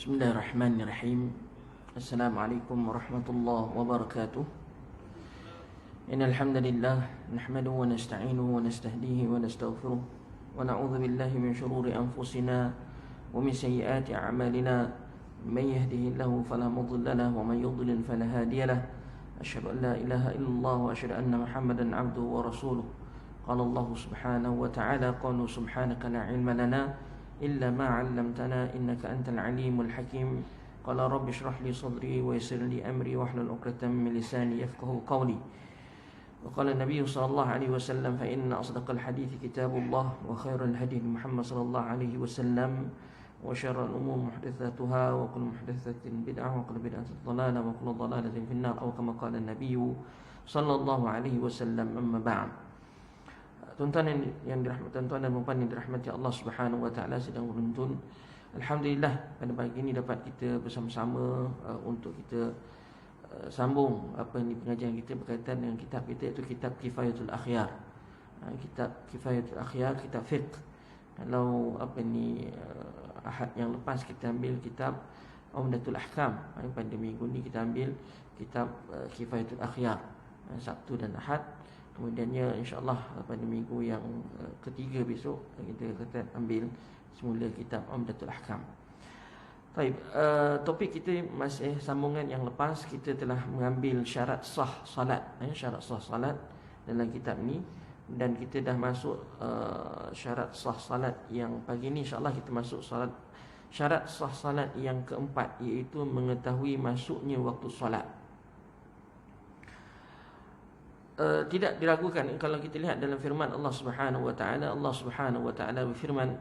Bismillahirrahmanirrahim. Assalamualaikum warahmatullahi wabarakatuh. Innal hamdalillah nahmaduhu wa nasta'inuhu wa nastahdihi wa nastaghfiruh wa na'udzu billahi min shururi anfusina wa min sayyiati a'malina. May yahdihillahu fala mudilla lahu wa may yudlil fala hadiya lahu. Asyhadu an la ilaha illallah wa asyhadu anna Muhammadan 'abduhu wa rasuluh. Qala Allah subhanahu wa ta'ala qalu subhanaka la 'ilma lana إلا ما علمتنا إنك أنت العليم الحكيم قال رب اشرح لي صدري ويسر لي أمري واحلل عقدة من لساني يفقهوا قولي وقال النبي صلى الله عليه وسلم فإن أصدق الحديث كتاب الله وخير الهدي محمد صلى الله عليه وسلم وشر الأمور محدثاتها وكل محدثة بدعة وكل بدعة ضلالة وكل ضلالة في النار أو كما قال النبي صلى الله عليه وسلم أما بعد. Tuan-tuan yang dirahmati tuan dan puan yang dirahmati Allah Subhanahu wa taala sedang beruntun. Alhamdulillah pada pagi ini dapat kita bersama-sama untuk kita sambung pengajian kita berkaitan dengan kitab kita, iaitu kitab Kifayatul Akhyar. Kitab Kifayatul Akhyar, kitab fiqh. Kalau ahad yang lepas kita ambil kitab Umdatul Ahkam. Pada minggu ni kita ambil kitab Kifayatul Akhyar, Sabtu dan Ahad. Kemudiannya insya-Allah pada minggu yang ketiga besok kita akan ambil semula kitab Umdatul Ahkam. Baik, topik kita masih sambungan yang lepas. Kita telah mengambil syarat sah salat, syarat sah salat dalam kitab ni, dan kita dah masuk syarat sah salat yang pagi ni insya-Allah kita masuk syarat sah salat yang keempat, iaitu mengetahui masuknya waktu solat. Tidak diragukan kalau kita lihat dalam firman Allah Subhanahu wa taala. Allah Subhanahu wa taala berfirman,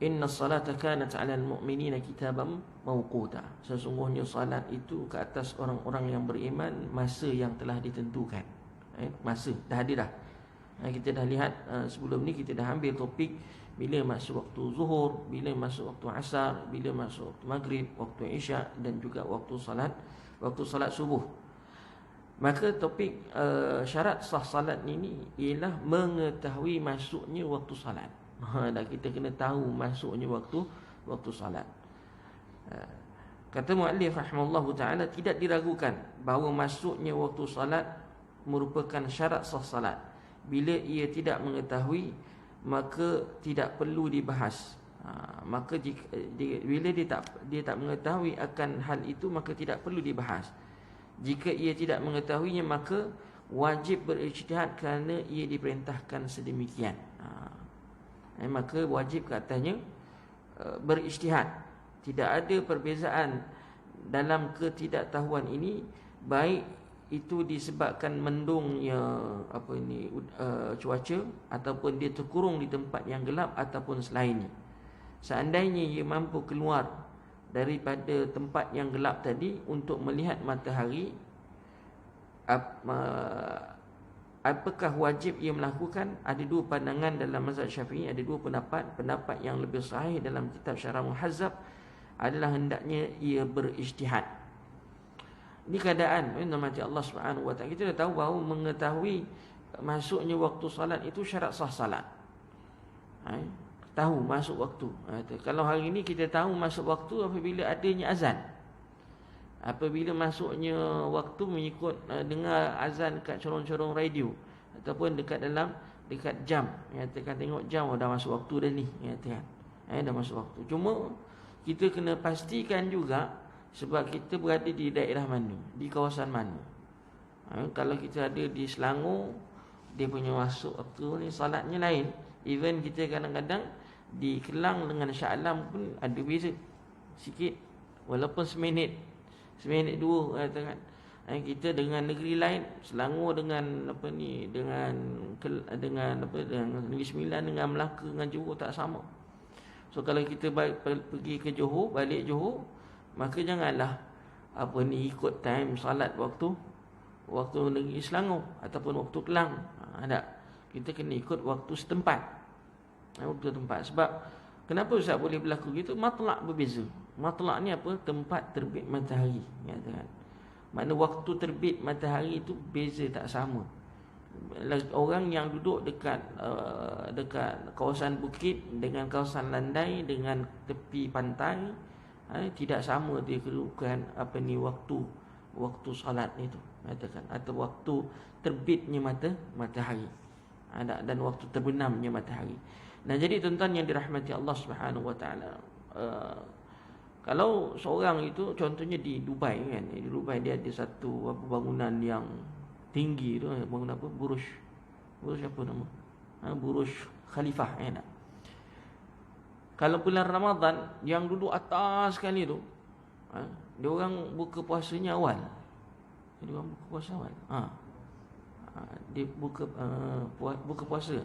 "Innas salata kanat 'alal mu'minina kitaban mawquta." Sesungguhnya salat itu ke atas orang-orang yang beriman masa yang telah ditentukan. Masa dah ada dah. Kita dah lihat sebelum ni kita dah ambil topik bila masuk waktu zuhur, bila masuk waktu asar, bila masuk waktu maghrib, waktu isyak dan juga waktu salat subuh. Maka topik syarat sah salat ini ialah mengetahui masuknya waktu salat. Dan kita kena tahu masuknya waktu salat. Kata muallif rahimahullahu taala, tidak diragukan bahawa masuknya waktu salat merupakan syarat sah salat. Bila ia tidak mengetahui, maka tidak perlu dibahas. Maka bila dia tak mengetahui akan hal itu, maka tidak perlu dibahas. Jika ia tidak mengetahuinya, maka wajib berijtihad kerana ia diperintahkan sedemikian. Maka wajib ke atasnya berijtihad. Tidak ada perbezaan dalam ketidaktahuan ini, baik itu disebabkan mendungnya cuaca, ataupun dia terkurung di tempat yang gelap, ataupun selainnya. Seandainya ia mampu keluar daripada tempat yang gelap tadi untuk melihat matahari, apakah wajib ia melakukan? Ada dua pandangan dalam mazhab Syafi'i, ada dua pendapat. Pendapat yang lebih sahih dalam kitab Syarah Muhazzab adalah hendaknya ia berijtihad. Ini keadaan mati Allah Subhanahu wa taala. Kita dah tahu bahawa mengetahui masuknya waktu salat itu syarat sah salat. Tahu masuk waktu. Kalau hari ini kita tahu masuk waktu apabila adanya azan. Apabila masuknya waktu mengikut dengar azan kat corong-corong radio, ataupun dekat jam. Tekan tengok jam, dah masuk waktu dah ni. Dah masuk waktu. Cuma kita kena pastikan juga, sebab kita berada di daerah mana, di kawasan mana. Kalau kita ada di Selangor, dia punya masuk waktu ni salatnya lain. Even kita kadang-kadang di Kelang dengan Shah Alam pun ada beza sikit, walaupun seminit dua katakan. Kita dengan negeri lain, Selangor dengan dengan Negeri Sembilan, dengan Melaka, dengan Johor tak sama. So kalau kita pergi ke Johor, balik Johor, maka janganlah ikut time salat waktu negeri Selangor ataupun waktu Kelang. Kita kena ikut waktu setempat. Waktu tempat. Sebab kenapa Ustaz boleh berlaku gitu? Matlak berbeza. Matlak ni apa? Tempat terbit matahari. Makna waktu terbit matahari itu beza, tak sama. orang yang duduk dekat dekat kawasan bukit dengan kawasan landai dengan tepi pantai, tidak sama dia kedudukan waktu solat itu, katakan, atau waktu terbitnya matahari, dan waktu terbenamnya matahari. Nah, jadi tuan-tuan yang dirahmati Allah Subhanahu wa taala, kalau seorang itu contohnya di Dubai kan, di Dubai dia ada satu bangunan yang tinggi tu, bangunan apa, Burj apa nama, Burj Khalifah kan. Kalau bulan Ramadan yang duduk atas sekali tu, dia orang buka puasanya awal. Dia orang buka puasa awal. Dia buka puasa.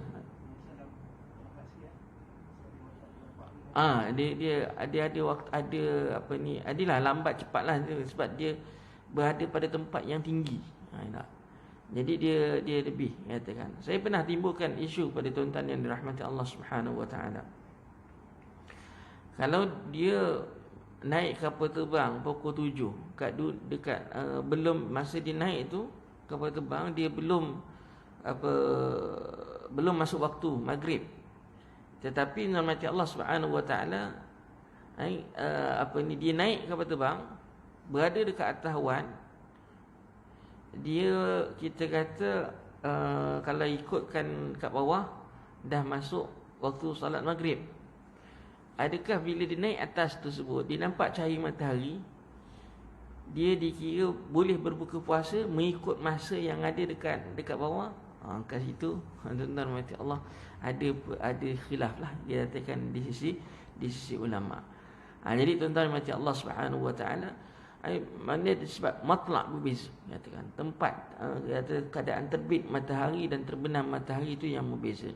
Dia ada waktu, ada apa ni, adalah lambat cepatlah sebab dia berada pada tempat yang tinggi. Jadi dia lebih, katakan. Saya pernah timbulkan isu pada tuan-tuan yang dirahmati Allah Subhanahu wa taala. Kalau dia naik kapal terbang pukul 7 dekat belum masa dia naik tu kapal terbang, dia belum masuk waktu maghrib. Tetapi rahmati Allah Subhanahu wa taala, dia naik kapal terbang, berada dekat atas awan. Dia, kita kata, kalau ikutkan kat bawah dah masuk waktu solat maghrib. Adakah bila dia naik atas tersebut, dia nampak cahaya matahari, dia dikira boleh berbuka puasa mengikut masa yang ada dekat bawah? Kat situ tuan-tuan rahmati Allah, ada khilaf lah, dia katakan di sisi ulama. Jadi tuan-tuan rahmati Allah Subhanahu wa taala, mana sebab matlak berbeza, katakan tempat, keadaan terbit matahari dan terbenam matahari itu yang berbeza.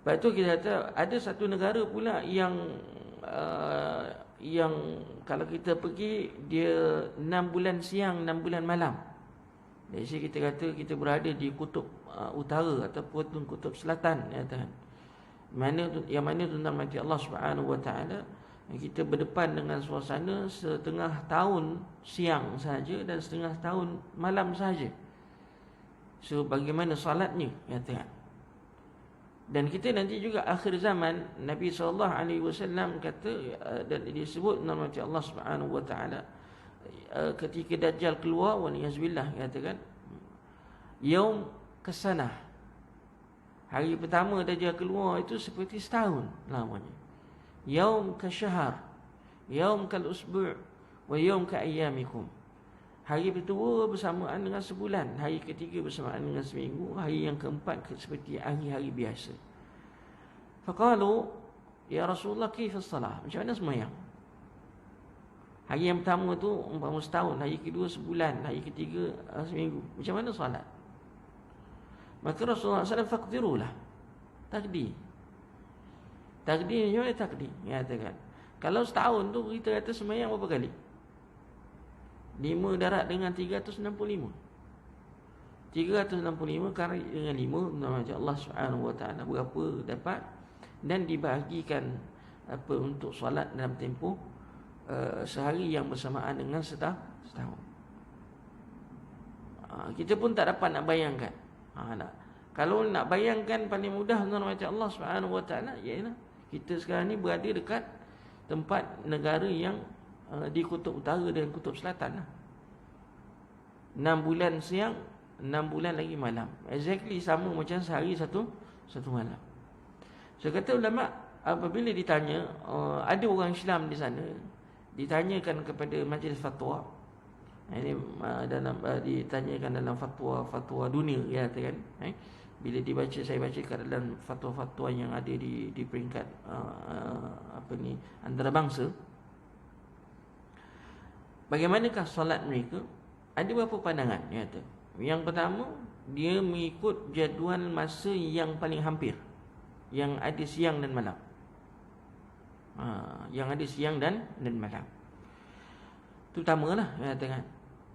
Lepas tu kita kata ada satu negara pula yang kalau kita pergi, dia 6 bulan siang, 6 bulan malam. Dari sini kita kata kita berada di kutub utara ataupun kutub selatan, katakan. Yang mana tuan-tuan mati Allah Subhanahu wa taala, kita berdepan dengan suasana setengah tahun siang saja dan setengah tahun malam saja. So bagaimana solatnya, katakan. Dan kita nanti juga akhir zaman, Nabi SAW kata, dan disebut nama Allah Subhanahu wa taala, ketika Dajjal keluar, wa niyazbillah, katakan, yaum kesanah, hari pertama Dajjal keluar itu seperti setahun lamanya. Yaum kasyahar, yaum kal usbu' wa yaum ka ayyamikum. Hari kedua bersamaan dengan sebulan, hari ketiga bersamaan dengan seminggu, hari yang keempat seperti hari-hari biasa. Faqalu, ya Rasulullah, kaifa salah? Macam mana sembahyang? Hari yang pertama tu umpama setahun, hari kedua sebulan, hari ketiga seminggu. Macam mana solat? Maka Rasulullah SAW faqdirulah, takdir. Takdir macam mana takdir? Ya, katakan, kalau setahun tu kita kata sembahyang berapa kali? 5 darat dengan 365. 365 kali dengan 5, nama Allah Subhanahu wa taala berapa dapat, dan dibahagikan untuk solat dalam tempoh sehari yang bersamaan dengan setahun. Kita pun tak dapat nak bayangkan. Kalau nak bayangkan paling mudah, nama Allah Subhanahu wa taala, ialah kita sekarang ni berada dekat tempat negara yang di kutub utara dan kutub selatan lah. 6 bulan siang, 6 bulan lagi malam. Exactly sama macam sehari satu malam. So kata ulama, apabila ditanya, ada orang Islam di sana, ditanyakan kepada majlis fatwa. Ini ditanyakan dalam fatwa dunia, ya kan? Bila saya baca kat dalam fatwa-fatwa yang ada di peringkat antarabangsa, bagaimanakah solat mereka? Ada beberapa pandangan, ya, kata. Yang pertama, dia mengikut jadual masa yang paling hampir, yang ada siang dan malam. Yang ada siang dan malam. Itu utamalah, ya, katakan.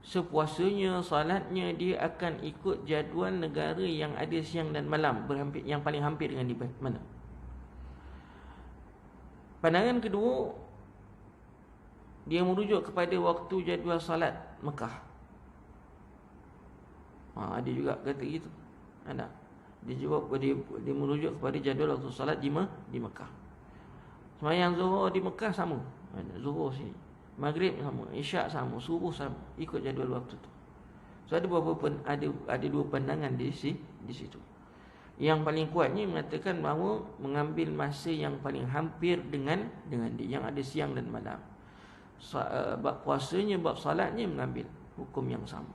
Sepuasanya, solatnya dia akan ikut jadual negara yang ada siang dan malam, yang paling hampir dengan di mana. Pandangan kedua, dia merujuk kepada waktu jadual solat Mekah. Ada juga kata gitu. Ada. Dia merujuk kepada jadual waktu solat di Mekah. Sembahyang Zuhur di Mekah sama. Zuhur sini. Maghrib sama, Isyak sama, subuh sama, ikut jadual waktu tu. So ada dua pandangan di situ. Yang paling kuatnya mengatakan bahawa mengambil masa yang paling hampir dengan dia, yang ada siang dan malam. Bab puasanya, bab salatnya mengambil hukum yang sama.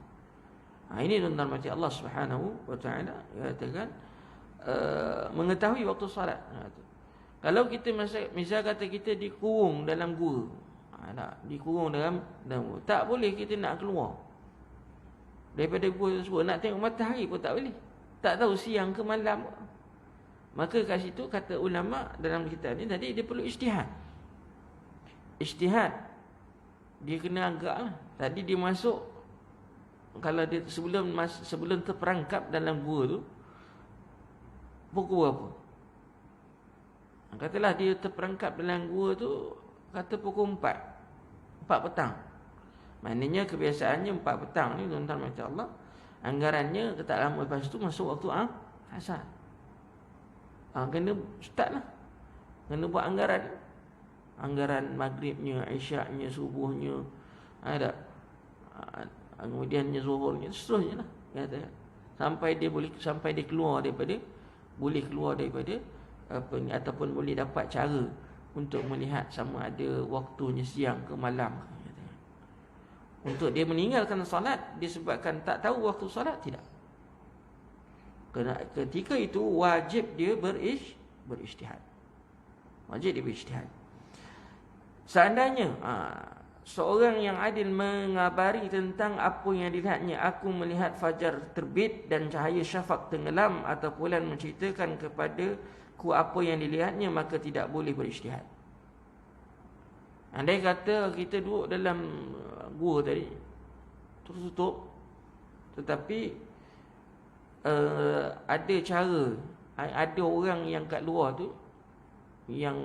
Ini tuan-tuan mati Allah Subhanahu wa taala katakan mengetahui waktu salat. Kalau kita misal kata kita dikurung dalam gua, dikurung dalam gua, tak boleh kita nak keluar daripada gua tersebut, nak tengok matahari pun tak boleh, tak tahu siang ke malam. Maka kat situ kata ulama dalam kitab ni tadi, dia perlu ijtihad. Dia kena agak lah. Tadi dia masuk, kalau dia sebelum terperangkap dalam gua tu pukul berapa? Katalah dia terperangkap dalam gua tu, kata pukul 4 petang. Maknanya kebiasaannya 4 petang ni tuan-tuan macam Allah, anggarannya tak lama lepas tu masuk waktu asar. Kena start lah, kena buat anggaran maghribnya, isyaknya, subuhnya, ada kemudiannya zuhurnya, seterusnya lah, kata, sampai dia keluar daripada ataupun boleh dapat cara untuk melihat sama ada waktunya siang ke malam. Untuk dia meninggalkan salat disebabkan tak tahu waktu salat, tidak. Kerana ketika itu wajib dia berijtihad. Seandainya seorang yang adil mengabari tentang apa yang dilihatnya, aku melihat fajar terbit dan cahaya syafaq tenggelam, atau bulan menceritakan kepadaku apa yang dilihatnya, maka tidak boleh berijtihad. Andai kata kita duduk dalam gua tadi tertutup, tetapi ada orang yang kat luar tu yang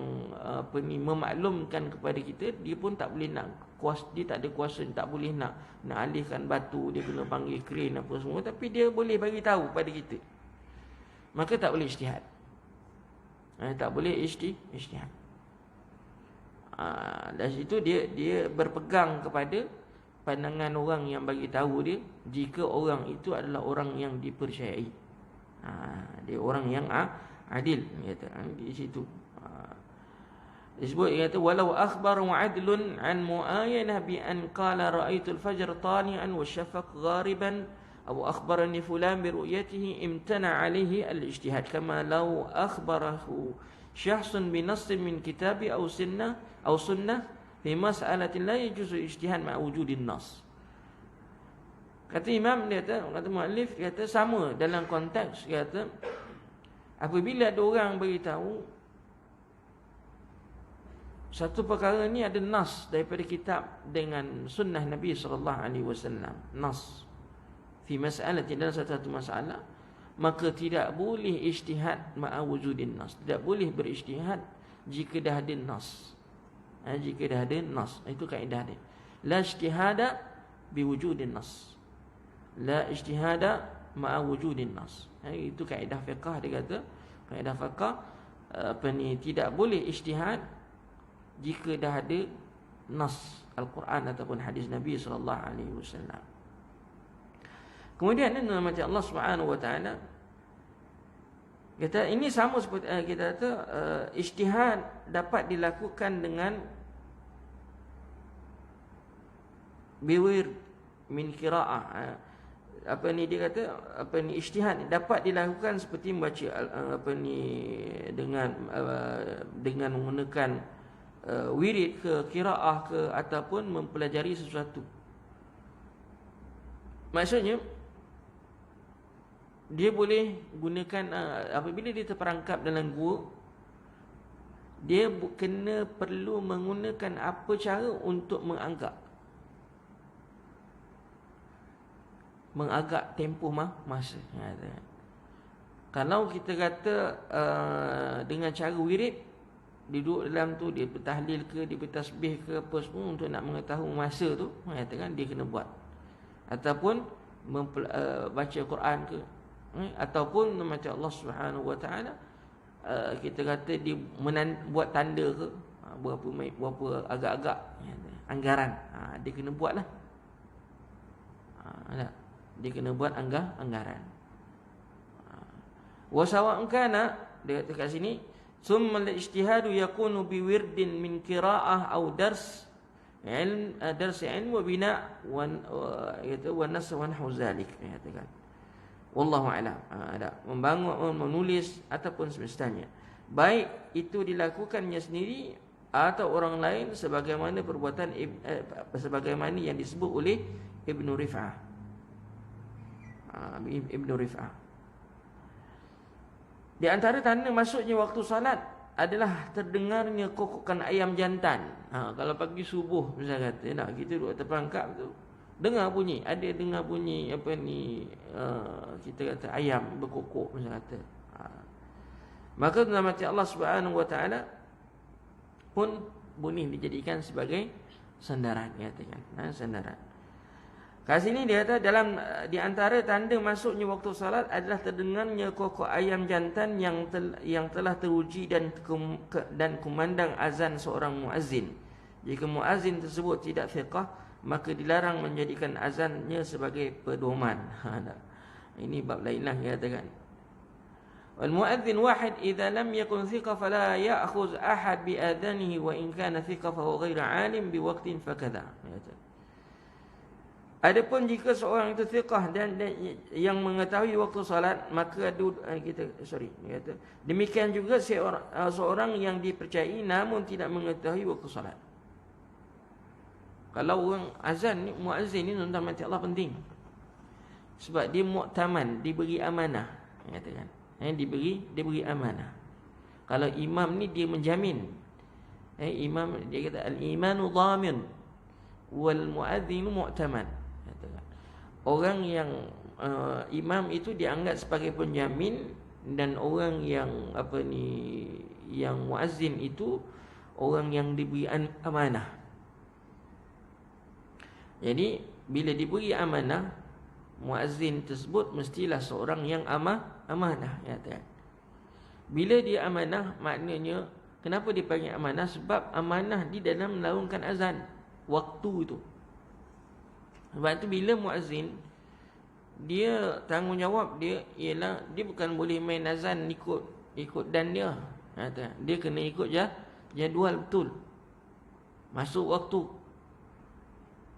memaklumkan kepada kita, dia pun tak boleh nak dia tak ada kuasa, tak boleh nak alihkan batu, dia kena panggil crane apa semua, tapi dia boleh bagi tahu pada kita, maka tak boleh ijtihad. Tak boleh ijtihad. Dari situ dia berpegang kepada pandangan orang yang bagi tahu dia, jika orang itu adalah orang yang dipercayai. Dia orang yang adil, kata di situ. Disebut, kata walau akhbaru adlun an muayyanah bi an qala ra'aitul fajr tali'an wa syafaq ghariban aw akhbarani fulan bi ru'yatihi imtana 'alayhi al-ijtihad kama law akhbarahu syakhsun bi nassin min kitabi aw sunnah fi mas'alatin la yajuzu ijtihad ma'a wujudin nas. Kata imam, dia kata muallif, kata sama dalam konteks, kata apabila ada orang beritahu satu perkara ni ada nas daripada kitab dengan sunnah Nabi SAW, nas fi mas'alatin, dalam satu masalah, maka tidak boleh ijtihad ma'a wujudin nas, tidak boleh berijtihad jika dah ada nas. Jika dah ada nas, itu kaedah dia. La ijtihada biwujudin nas, la ijtihada ma'a wujudin nas. Itu kaedah fiqh, dia kata kaedah fiqh tidak boleh ijtihad jika dah ada nas Al-Quran ataupun hadis Nabi SAW. Kemudian macam Allah Subhanahu Wa Taala kata, ini sama seperti kita kata ijtihad dapat dilakukan dengan biwir min qiraah. Dia kata ijtihad dapat dilakukan seperti membaca dengan menggunakan wirid ke, qiraah ke, ataupun mempelajari sesuatu. Maksudnya dia boleh gunakan apabila dia terperangkap dalam gua, dia perlu menggunakan apa cara untuk mengagak tempoh masa. Kalau kita kata dengan cara wirid, dia duduk dalam tu, dia bertahlil ke, dia bertasbih ke, apa semua untuk nak mengetahui masa tu, katakan dia kena buat. Ataupun baca Quran ke, ataupun macam Allah Subhanahu Wa Taala kita kata dia buat tanda ke, berapa agak-agak anggaran, dia kena buatlah. Dia kena buat anggaran. Wa sawa'un kana, dia kata kat sini, summa al-ijtihadu yakunu bi wirdin min qira'ah aw dars ilm wa bina wa nas wa nahwu zalik, katakan. Wallahu a'lam. Membangun, menulis ataupun semestanya, baik itu dilakukannya sendiri atau orang lain, sebagaimana perbuatan sebagaimana yang disebut oleh Ibnu Rif'ah. Ibnu Rif'ah. Di antara tanda masuknya waktu salat adalah terdengarnya kokokan ayam jantan. Kalau pagi subuh misalnya kata, nak kita duduk atas perangkap tu, dengar bunyi, dengar bunyi apa ni, kita kata ayam berkokok misalnya kata. Maka nama Allah Subhanahu Wa Taala pun boleh dijadikan sebagai sandaran, katakan, sandaran. Kat sini dia kata dalam di antara tanda masuknya waktu salat adalah terdengarnya kokok ayam jantan yang telah teruji dan kumandang azan seorang muazzin. Jika muazzin tersebut tidak thiqah, maka dilarang menjadikan azannya sebagai pedoman. Ini bab lainlah, dia katakan. Wal muazzin wahid idza lam yakun thiqah fala ya'khudh ahad bi adanihi wa in kana thiqah fa huwa ghairu alim bi waqtin fakadha. Adapun jika seorang itu thiqah dan yang mengetahui waktu salat, maka kata demikian juga seorang yang dipercayai namun tidak mengetahui waktu salat. Kalau orang azan ni, muazzin ni, tuan-tuan mati Allah, penting. Sebab dia mu'taman, diberi amanah, katakan. Diberi amanah. Kalau imam ni dia menjamin. Imam dia kata al-imanu dhamin wal muazzinu mu'taman. Katakan. Orang yang imam itu dianggap sebagai penjamin, dan orang yang yang muazzin itu orang yang diberi amanah. Jadi bila diberi amanah, muazzin tersebut mestilah seorang yang amanah, ya kan. Bila dia amanah, maknanya kenapa dipanggil amanah? Sebab amanah di dalam melaungkan azan waktu itu. Sebab itu bila muazzin, dia tanggungjawab dia ialah dia bukan boleh main azan ikut dan dia. Dia kena ikut jadual betul. Masuk waktu.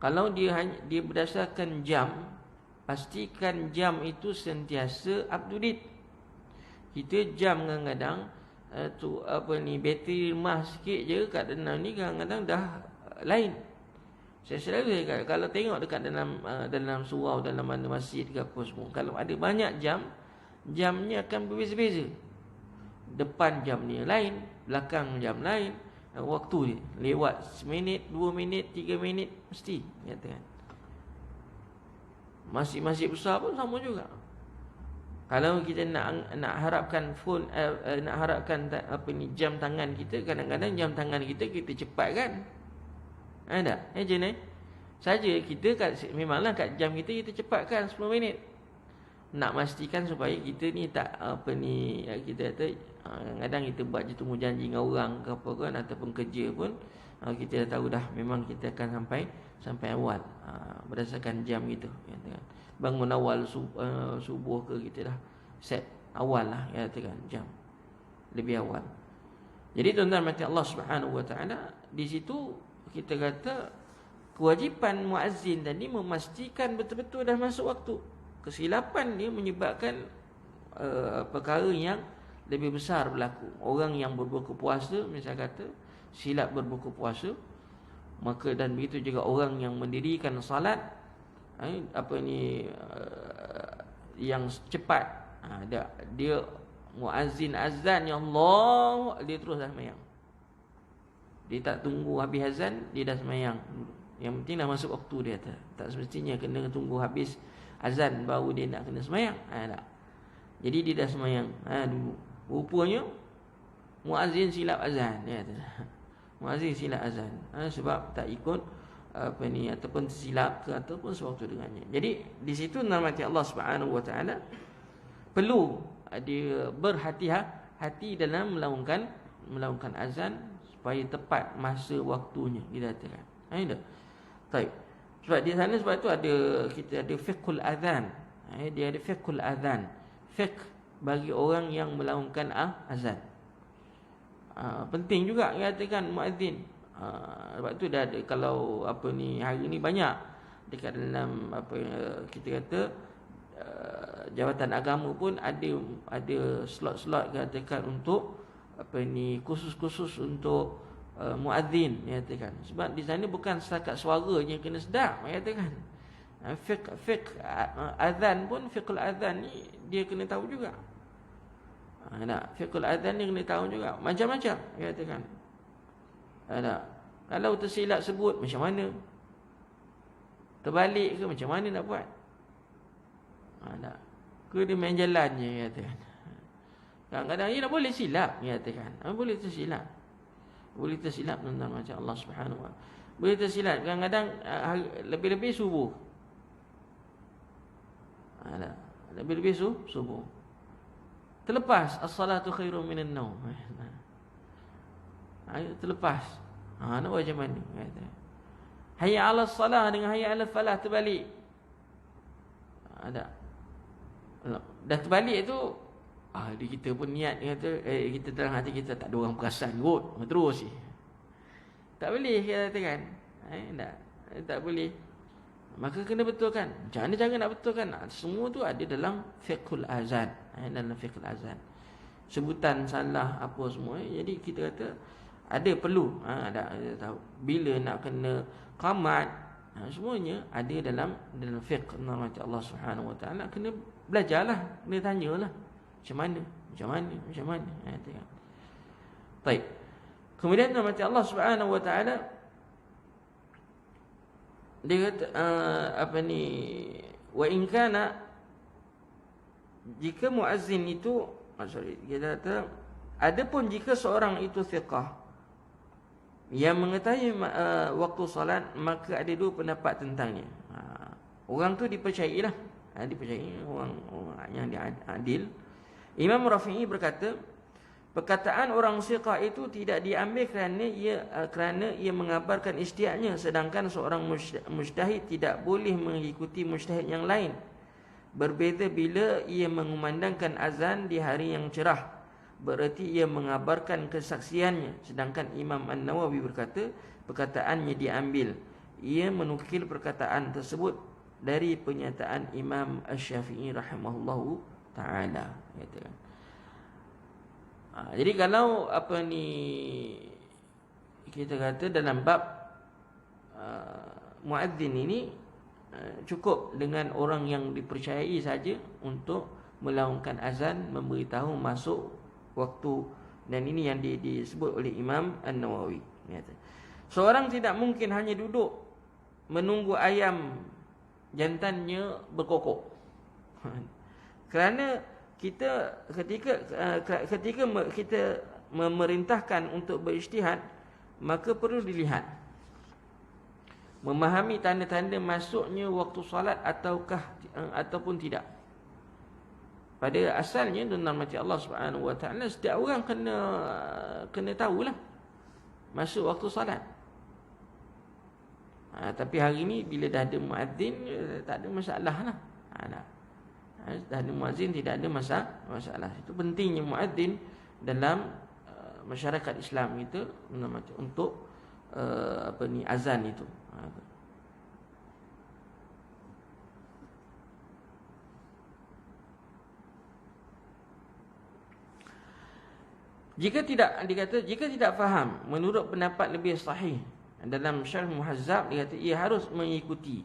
Kalau dia berdasarkan jam, pastikan jam itu sentiasa up to date. Kita jam kadang-kadang bateri lemah sikit je kat dalam ni, kadang-kadang dah lain. Saya selalu kata, kalau tengok dekat dalam surau, dalam mana masjid ke apa semua, kalau ada banyak jam, jamnya akan berbeza-beza. Depan jam ni lain, belakang jam lain. Waktu dia lewat seminit, 2 minit, 3 minit mesti, katakan. Masjid-masjid besar pun sama juga. Kalau kita nak harapkan phone, nak harapkan jam tangan kita, kadang-kadang jam tangan kita cepatkan. Ada je ni. Saja kita memanglah kat jam kita cepatkan 10 minit. Nak pastikan supaya kita ni tak kita kata kadang kita buat je tunggu janji dengan orang ke apa kan, ataupun kerja pun kita dah tahu dah memang kita akan sampai awal berdasarkan jam gitu, katakan. Bangun awal subuh ke, kita dah set awal lah, katakan, jam lebih awal. Jadi tuan-tuan mati Allah Subhanahu Wa Taala, di situ kita kata kewajipan muazzin tadi memastikan betul-betul dah masuk waktu. Kesilapan dia menyebabkan perkara yang lebih besar berlaku. Orang yang berbuka puasa, misalnya kata silap berbuka puasa, maka dan begitu juga orang yang mendirikan salat yang cepat, dia muazzin azan ya Allah, dia terus dah sembahyang. Dia tak tunggu habis azan, dia dah sembahyang. Yang penting dah masuk waktu, dia tak semestinya kena tunggu habis azan baru dia nak kena sembahyang. Tak. Jadi dia dah sembahyang dulu. Rupanya muazzin silap azan, dia kata. Muazzin silap azan. Sebab tak ikut ataupun silap ke ataupun sewaktu dengannya. Jadi di situ nama Allah Subhanahu Wa Taala perlu dia berhati-hati dalam melakukan azan supaya tepat masa waktunya dikatakan. Ada. Baik. Sebab di sana sebab tu kita ada fiqhul azan. Dia ada fiqhul azan. Fiqh bagi orang yang melakukan azan. Penting juga katakan muazzin. Sebab tu dah ada, kalau hari ni banyak dekat dalam kita kata jabatan agama pun ada slot-slot katakan untuk khusus-khusus untuk muazzin katakan. Sebab di sana bukan setakat suaranya kena sedap katakan. Fiqh azan pun, fiqhul azan ni dia kena tahu juga. Fiqhul azan ni kena tahu juga. Macam-macam katakan. Kalau tersilap sebut macam mana? Terbalik ke macam mana nak buat? Ke dia main jalan je katakan. Kadang-kadang ia boleh silap katakan. Boleh tersilap. Boleh tersilap tentang macam Allah Subhanahu Wa. Boleh tersilap kadang-kadang lebih-lebih subuh. Lebih-lebih subuh. Terlepas as-salatu khairum minan naum. Terlepas. Nak buat macam mana? Hayya 'alas salah dengan hayya 'alal falah terbalik. Dah terbalik tu kita pun niat kata kita dalam hati kita tak ada orang perasan kot. Terus je. Tak boleh katakan. Tak boleh. Maka kena betulkan. Macam mana cara nak betulkan? Semua tu ada dalam fiqhul azan. Dalam fiqhul azan. Sebutan salah apa semua. Jadi kita kata ada perlu ada tahu bila nak kena qamat, semuanya ada dalam fiqh nama Allah Subhanahu Wa Taala. Kena belajarlah, kena tanyalah macam mana tengok. Baik. Kemudian nama Allah Subhanahu Wa Taala dia kata wa in kana, jika muazzin itu kita kata adapun jika seorang itu thiqah yang mengetahui waktu salat, maka ada dua pendapat tentangnya. Orang tu dipercayailah, dipercayai orang yang adil. Imam Rafi'i berkata, perkataan orang thiqah itu tidak diambil kerana ia mengabarkan ijtihadnya, sedangkan seorang mujtahid tidak boleh mengikuti mujtahid yang lain. Berbeza bila ia mengumandangkan azan di hari yang cerah, bererti ia mengabarkan kesaksiannya. Sedangkan Imam An-Nawawi berkata, perkataannya diambil, ia menukil perkataan tersebut dari pernyataan Imam Asy-Syafi'i rahimahullahu ta'ala. Jadi kalau kita kata dalam bab muazzin ini, cukup dengan orang yang dipercayai saja untuk melakukan azan, memberitahu masuk waktu. Dan ini yang disebut oleh Imam An-Nawawi. Seorang tidak mungkin hanya duduk menunggu ayam jantannya berkokok. Kerana kita ketika kita memerintahkan untuk berijtihad, maka perlu dilihat, memahami tanda-tanda masuknya waktu solat ataupun tidak. Pada asalnya dalam macam Allah Subhanahu Wa Taala, setiap orang kena tahulah masuk waktu solat. Tapi hari ni bila dah ada muazzin, tak ada masalah lah. Dah ada muazzin, tidak ada masalah. Itu pentingnya muazzin dalam masyarakat Islam kita untuk azan itu. Jika tidak faham, menurut pendapat lebih sahih dalam Syarh Muhazzab, dia kata ia harus mengikuti.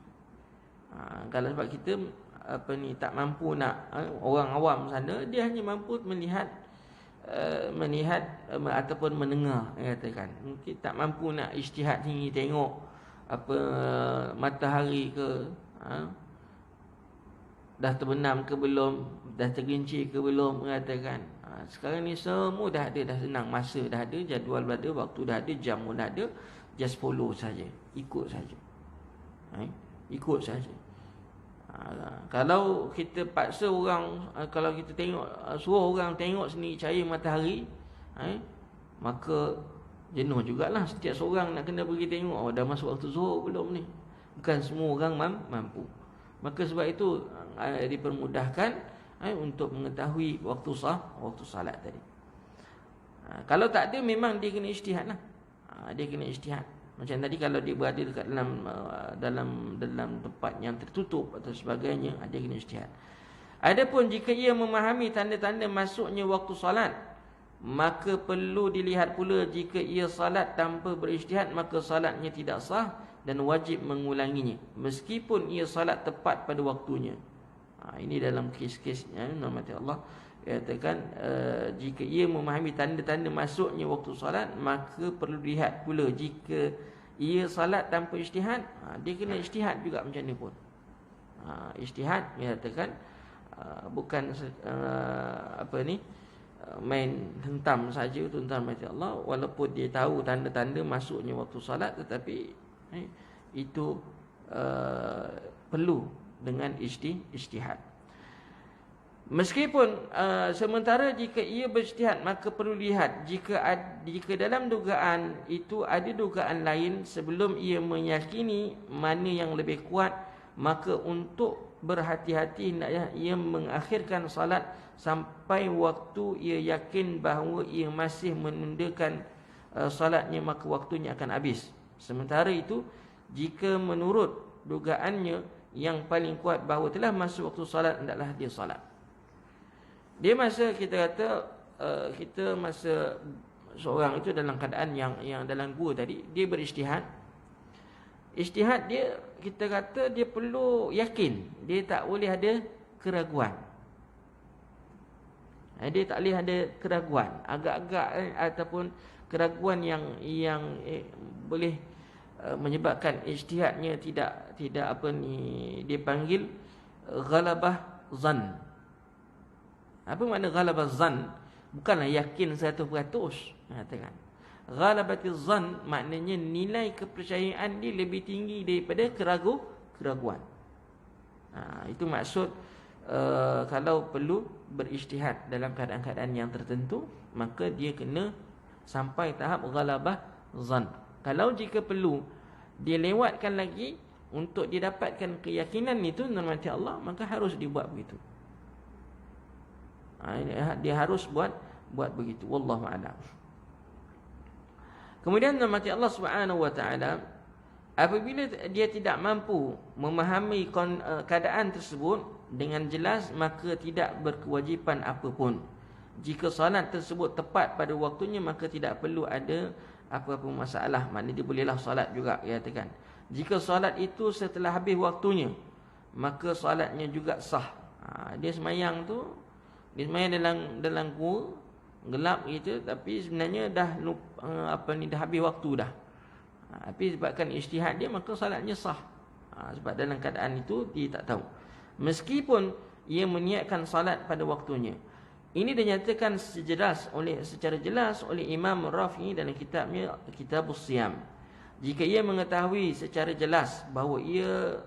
Kalau sebab kita tak mampu nak, orang awam sana dia hanya mampu melihat ataupun mendengar, dia katakan. Mungkin tak mampu nak ijtihad tinggi, tengok matahari ke dah terbenam ke belum, dah tergelincir ke belum, mengatakan. Sekarang ni semua dah ada, dah senang, masa dah ada, jadual dah ada, waktu dah ada, jam pun dah ada. Just follow saja, ikut saja. Ikut saja. Kalau kita paksa orang, kalau kita tengok, suruh orang tengok sendiri cahaya matahari, maka jenuh jugalah setiap seorang nak kena pergi tengok. Dah masuk waktu zuhur belum ni? Bukan semua orang mampu. Maka sebab itu dipermudahkan untuk mengetahui waktu salat tadi. Kalau tak ada, memang dia kena ijtihad lah. Dia kena ijtihad. Macam tadi, kalau dia berada dekat dalam tempat yang tertutup atau sebagainya, dia kena ijtihad. Adapun jika ia memahami tanda-tanda masuknya waktu salat, maka perlu dilihat pula jika ia salat tanpa berijtihad, maka salatnya tidak sah dan wajib mengulanginya meskipun ia salat tepat pada waktunya. Ini dalam kes-kesnya nama Allah katakan, jika ia memahami tanda-tanda masuknya waktu salat, maka perlu dilihat pula jika ia salat tanpa ijtihad, dia kena ijtihad juga macam ni pun. Ijtihad dia katakan bukan main hentam saja, hentam mati Allah, walaupun dia tahu tanda-tanda masuknya waktu salat, tetapi itu perlu dengan ijtihad. Meskipun sementara jika ia berijtihad, maka perlu lihat jika dalam dugaan itu ada dugaan lain sebelum ia meyakini mana yang lebih kuat, maka untuk berhati-hati hendaknya ia mengakhirkan salat sampai waktu ia yakin bahawa ia masih menundakan salatnya, maka waktunya akan habis. Sementara itu, jika menurut dugaannya yang paling kuat bahawa telah masuk waktu salat, hendaklah dia salat. Dia masa kita kata kita masa seorang itu dalam keadaan yang dalam gua tadi, dia berijtihad. Ijtihad dia, kita kata dia perlu yakin, dia tak boleh ada keraguan. Dia tak boleh ada keraguan, agak-agak ataupun keraguan yang boleh menyebabkan ijtihadnya tidak dia panggil ghalabah zan. Apa makna ghalabah zan? Bukanlah yakin 100%. Katakan ghalabatiz zan maknanya nilai kepercayaan dia lebih tinggi daripada keraguan. Itu maksud kalau perlu berijtihad dalam keadaan-keadaan yang tertentu, maka dia kena sampai tahap ghalabah zan. Kalau jika perlu dia lewatkan lagi untuk dia dapatkan keyakinan itu nama Allah, maka harus dibuat begitu. Dia harus buat begitu. Wallahu a'lam. Kemudian nama Allah Subhanahu wa taala, apabila dia tidak mampu memahami keadaan tersebut dengan jelas, maka tidak berkewajipan apapun. Jika salat tersebut tepat pada waktunya, maka tidak perlu ada apa-apa masalah. Maknanya dia bolehlah salat juga, dia katakan. Jika salat itu setelah habis waktunya, maka salatnya juga sah. Dia semayang tu, dia semayang dalam gua gelap gitu, tapi sebenarnya dah habis waktu dah. Tapi sebabkan ijtihad dia, maka salatnya sah. Sebab dalam keadaan itu dia tak tahu, meskipun ia meniatkan salat pada waktunya. Ini dinyatakan secara jelas oleh Imam Rafi'i dalam kitabnya Kitabus Siyam. Jika ia mengetahui secara jelas bahawa ia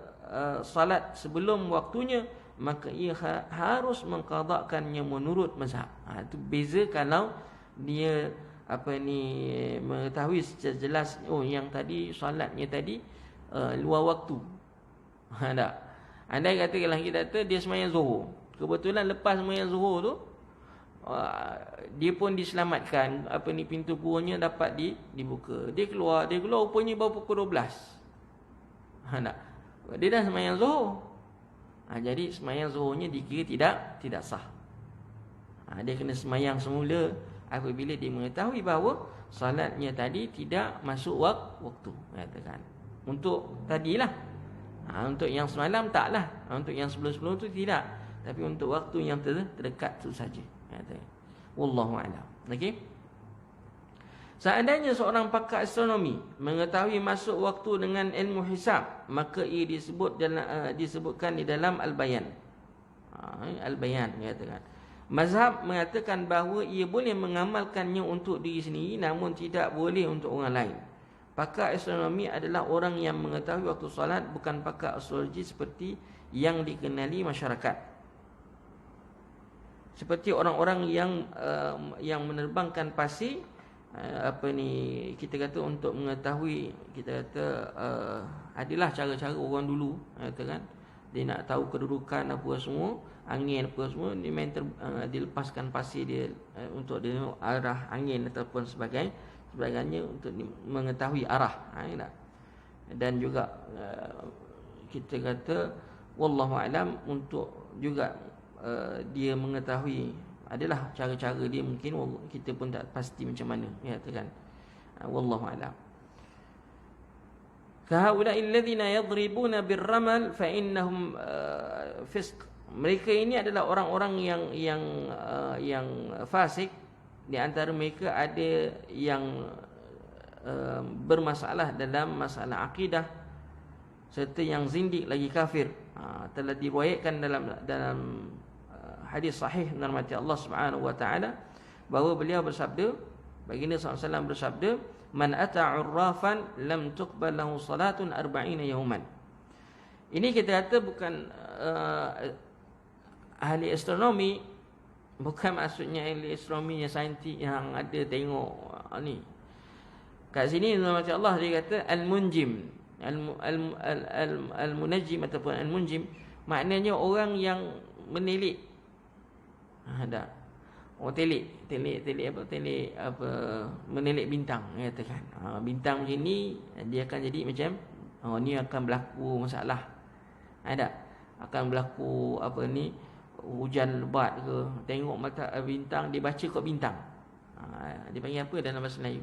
salat sebelum waktunya, maka ia harus mengqadakkannya menurut mazhab. Itu beza kalau dia mengetahui secara jelas, yang tadi salatnya tadi luar waktu. Tak. Andai katakanlah kita kata dia semayang zuhur, kebetulan lepas semayang zuhur tu dia pun diselamatkan, pintu guanya dapat dibuka. Dia keluar rupanya baru pukul 12. Tak. Dia dah semayang zuhur. Jadi semayang zuhurnya dikira tidak sah. Dia kena semayang semula apabila dia mengetahui bahawa salatnya tadi tidak masuk waktu. Katakan untuk tadilah. Untuk yang semalam taklah. Untuk yang sebelum-sebelum tu tidak. Tapi untuk waktu yang terdekat tu saja. Wallahu a'lam. Okey. Seandainya seorang pakar astronomi mengetahui masuk waktu dengan ilmu hisab, maka ia disebutkan di dalam Al-Bayan. Al-Bayan mengatakan, mazhab mengatakan bahawa ia boleh mengamalkannya untuk diri sendiri, namun tidak boleh untuk orang lain. Pakar astronomi adalah orang yang mengetahui waktu solat, bukan pakar astrologi seperti yang dikenali masyarakat. Seperti orang-orang yang menerbangkan pasir, kita kata untuk mengetahui, kita kata adalah cara-cara orang dulu, kata kan, dia nak tahu kedudukan apa semua, angin apa semua, dia main dilepaskan pasir dia untuk dia arah angin ataupun sebagainya untuk mengetahui arah. Dan juga kita kata wallahu alam untuk juga dia mengetahui, adalah cara-cara dia, mungkin kita pun tak pasti macam mana, ya kan. Wallahu alam. Kahaulai alladhina yadribuna birramal fa innahum fisq. Mereka ini adalah orang-orang yang fasik. Di antara mereka ada yang bermasalah dalam masalah akidah, serta yang zindik lagi kafir. Telah diriwayatkan dalam hadis sahih menurut Allah Subhanahu wa taala bahawa beliau bersabda, baginda SAW bersabda, man ata urrafan lam tuqbal lahu salatun 40 yawman. Ini kita kata bukan ahli astronomi, bukan maksudnya ahli astronomi yang saintis yang ada tengok ni. Kat sini menurut Allah dia kata al-munjim, al-munajjim ataupun al-munjim, maknanya orang yang menilik. Ada telik menilik bintang, katakan. Bintang macam ni dia akan jadi macam ni akan berlaku masalah. Ada akan berlaku hujan lebat ke, tengok mata bintang, dia baca kod bintang. Dia panggil apa dalam bahasa Melayu?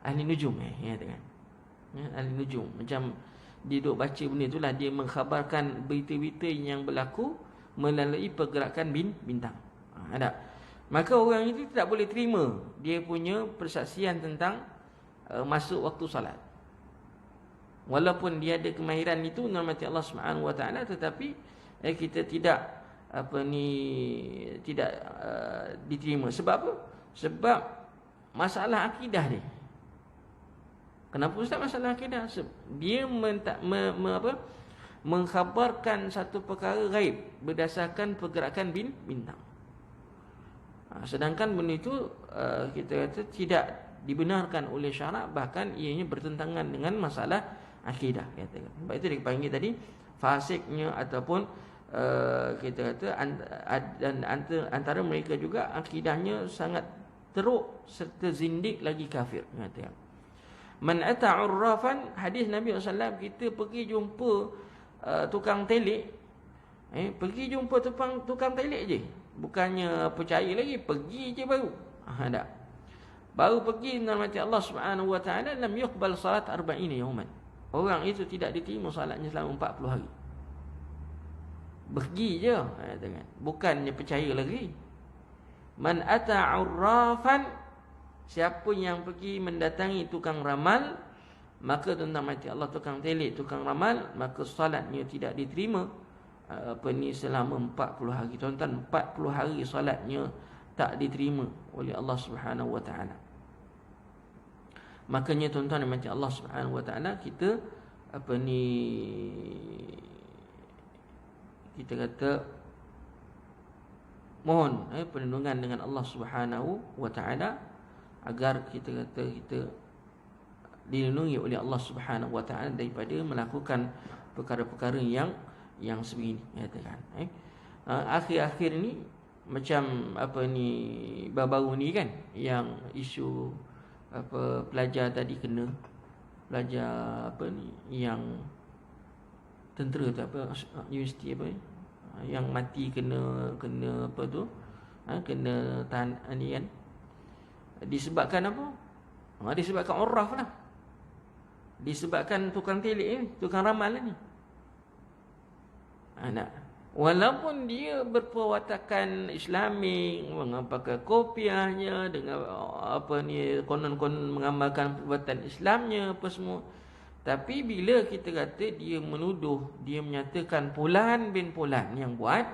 Ahli nujum, katakan. Ahli nujum, macam dia duk baca benda itulah, dia mengkhabarkan berita-berita yang berlaku melalui pergerakan bintang. Ada. Maka orang itu tidak boleh terima dia punya persaksian tentang masuk waktu solat. Walaupun dia ada kemahiran itu menghormati Allah Subhanahu wa taala, tetapi kita tidak tidak diterima. Sebab apa? Sebab masalah akidah dia. Kenapa ustaz masalah akidah? Dia mengkhabarkan satu perkara gaib berdasarkan pergerakan bintang. Sedangkan benda itu kita kata tidak dibenarkan oleh syarak, bahkan ianya bertentangan dengan masalah akidah, katakan. Sebab itu dipanggil tadi fasiknya ataupun kita kata antara mereka juga akidahnya sangat teruk serta zindik lagi kafir, katakan. Man ata urrafan, hadis Nabi SAW, kita pergi jumpa tukang telik, pergi jumpa tukang telik je, bukannya percaya lagi, pergi je baru. Tak. Baru pergi menghormati Allah Subhanahu wa taala, lam yuqbal salat 40 yawman. Orang itu tidak diterima salatnya selama 40 hari. Pergi je, katakan. Bukannya percaya lagi. Man ata urrafan, siapa yang pergi mendatangi tukang ramal, maka tuan-tuan mati Allah, tukang telik, tukang ramal, maka salatnya tidak diterima selama 40 hari. Tuan-tuan, 40 hari salatnya tak diterima oleh Allah Subhanahu wa taala. Makanya tuan-tuan mati Allah Subhanahu wa taala, kita kita kata mohon perlindungan dengan Allah Subhanahu wa taala, agar kita kata kita dilindungi oleh Allah Subhanahu wa taala daripada melakukan perkara-perkara yang sebegini, katakan. Akhir-akhir ni macam baru-baru ni kan, yang isu pelajar tadi kena, pelajar yang tentera tu universiti yang mati kena kena tahan ni kan. Disebabkan apa? Disebabkan urraf lah. Disebabkan tukang telik ni, tukang ramal ni. Walaupun dia berperwatakan Islamik, mengamalkan kopiahnya dengan konon-konon mengamalkan perbuatan Islamnya apa semua, tapi bila kita kata dia menuduh, dia menyatakan Fulan bin Fulan yang buat,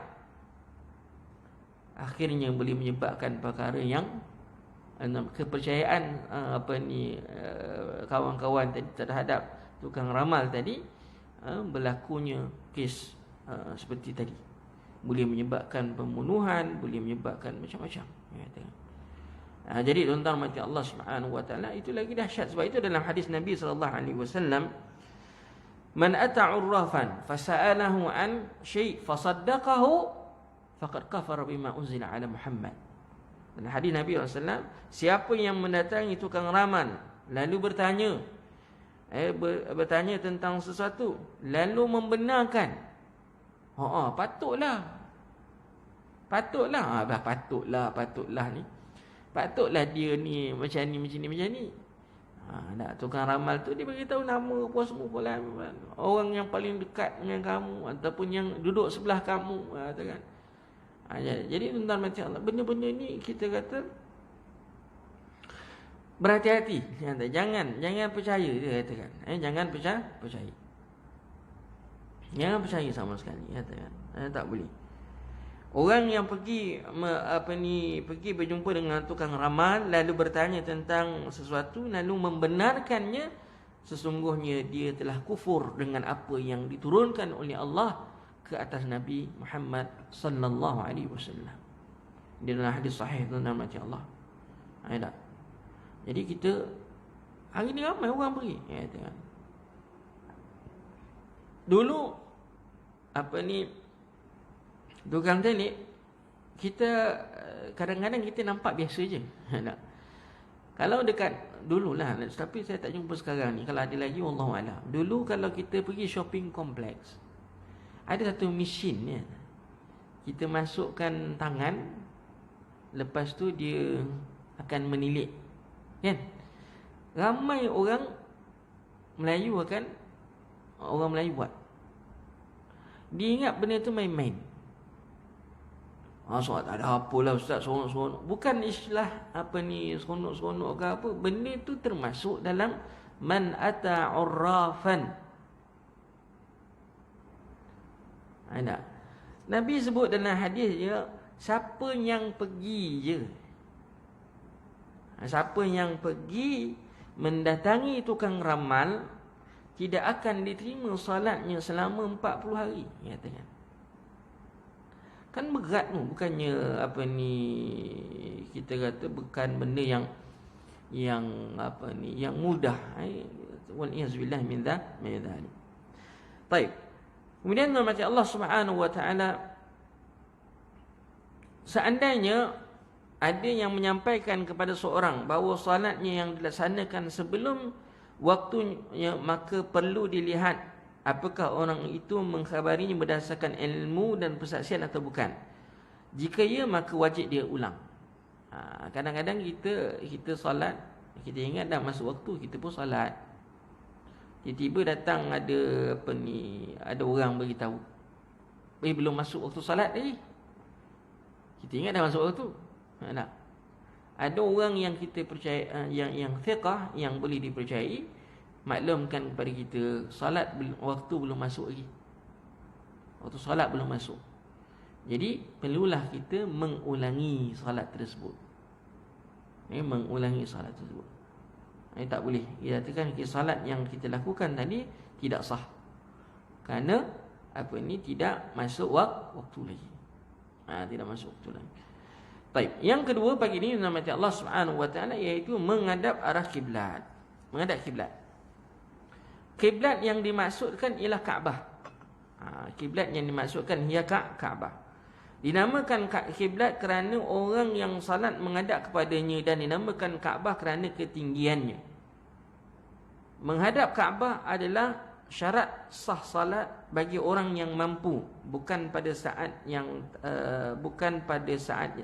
akhirnya boleh menyebabkan perkara yang kepercayaan kawan-kawan tadi terhadap tukang ramal tadi, berlakunya kes seperti tadi. Boleh menyebabkan pembunuhan, boleh menyebabkan macam-macam. Jadi tuan-tuan mati Allah Subhanahu wa taala itu lagi dahsyat. Sebab itu dalam hadis Nabi sallallahu alaihi wasallam, man ata'a urrafan fasa'alahu an syai' fasaddaqahu faqad kafara bima unzila ala Muhammad. Dalam hadis Nabi SAW, siapa yang mendatangi tukang ramal lalu bertanya tentang sesuatu lalu membenarkan, patutlah ni, patutlah dia ni macam ni. Tukang ramal tu dia beritahu nama apa semua fulan, orang yang paling dekat dengan kamu ataupun yang duduk sebelah kamu, kan. Jadi tuan-tuan mati Allah, benda-benda ni kita kata berhati-hati. Jangan percaya, dia katakan. Jangan percaya. Jangan percaya sama sekali, katakan. Tak boleh. Orang yang pergi berjumpa dengan tukang ramal lalu bertanya tentang sesuatu lalu membenarkannya, sesungguhnya dia telah kufur dengan apa yang diturunkan oleh Allah ke atas Nabi Muhammad sallallahu alaihi wasallam. Di dalam hadis sahih tuan-tuan mati Allah. Tak. Jadi kita hari ni ramai orang pergi, kan. Dulu tukang telik, kita kadang-kadang kita nampak biasa je. Kalau dekat dululah, tapi saya tak jumpa sekarang ni. Kalau ada lagi wallahu a'lam. Dulu kalau kita pergi shopping complex, ada satu mesin ni, kita masukkan tangan, lepas tu dia akan menilik, kan. Ramai orang Melayu buat. Dia ingat benda tu main-main. Tak ada apalah ustaz, seronok-seronok. Bukan istilah seronok-seronok ke apa. Benda tu termasuk dalam man ata urrafan. Nabi sebut dalam hadis dia, siapa yang pergi je, siapa yang pergi mendatangi tukang ramal, tidak akan diterima salatnya selama 40 hari, katakan. Kan berat tu, bukannya kita kata bukan benda yang mudah. Wal iyazbillah min dzalik. Baik. Kemudian macam Allah Subhanahu wa taala, seandainya ada yang menyampaikan kepada seorang bahawa salatnya yang dilaksanakan sebelum waktunya, maka perlu dilihat apakah orang itu mengkhabarinya berdasarkan ilmu dan persaksian atau bukan. Jika ya, maka wajib dia ulang. Kadang-kadang kita solat, kita ingat dah masuk waktu, kita pun solat. Tiba-tiba datang ada orang beritahu, belum masuk waktu solat lagi. Kita ingat dah masuk waktu. Tak. Ada orang yang kita percaya, yang thiqah, yang boleh dipercayai, maklumkan kepada kita solat waktu belum masuk lagi. Waktu solat belum masuk. Jadi perlulah kita mengulangi solat tersebut. Mengulangi solat tersebut. Tak boleh. Dia katakan solat yang kita lakukan tadi tidak sah. Kerana tidak masuk waktu lagi. Tidak masuk waktu lagi. Baik. Yang kedua pagi ini nama Allah Subhanahu wa taala, iaitu menghadap arah kiblat. Menghadap kiblat. Kiblat yang dimaksudkan ialah Kaabah. Kiblat yang dimaksudkan ia Kaabah. Dinamakan kiblat kerana orang yang salat menghadap kepadanya, dan dinamakan Kaabah kerana ketinggiannya. Menghadap Kaabah adalah syarat sah salat bagi orang yang mampu, bukan pada saat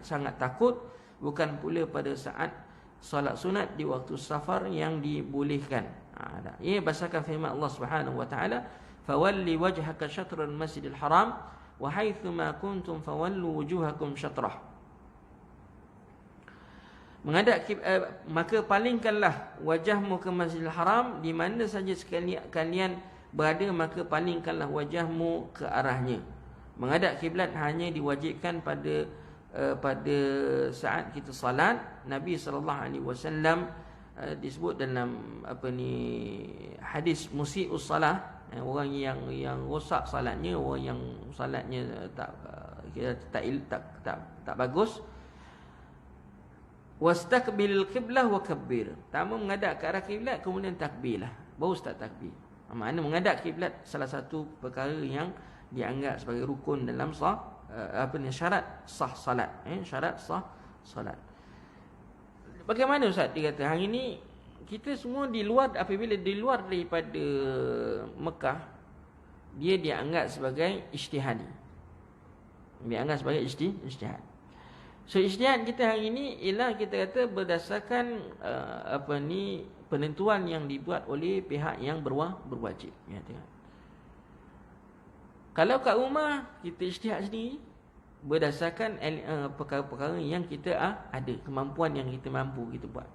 sangat takut, bukan pula pada saat salat sunat di waktu safar yang dibolehkan. Ia berdasarkan firman Allah Subhanahu wa taala, fawalli wajhaka syatral masjidil haram wa haitsu ma kuntum fawallu wujuhakum syatrah. Menghadap maka palingkanlah wajahmu ke Masjidil Haram, di mana saja kalian berada, maka palingkanlah wajahmu ke arahnya. Menghadap kiblat hanya diwajibkan pada pada saat kita salat, Nabi sallallahu alaihi wasallam disebut dalam hadis musii'us salah, orang yang rosak salatnya, orang yang salatnya tak bagus. Wastaqbilil qiblah wa kabbir. Pertama menghadap ke arah kiblat, kemudian takbirlah. Baru start takbir. Maknanya menghadap kiblat salah satu perkara yang dianggap sebagai rukun dalam syarat sah salat. Syarat sah salat. Bagaimana Ustaz dia kata hari ini kita semua apabila di luar daripada Mekah, dia dianggap sebagai ijtihadi. Dianggap sebagai ijtihad. So ijtihad kita hari ini ialah kita kata berdasarkan penentuan yang dibuat oleh pihak yang berwajib. Ya, tengok. Kalau kat rumah kita ijtihad sendiri berdasarkan perkara-perkara yang kita ada, kemampuan yang kita mampu kita buat.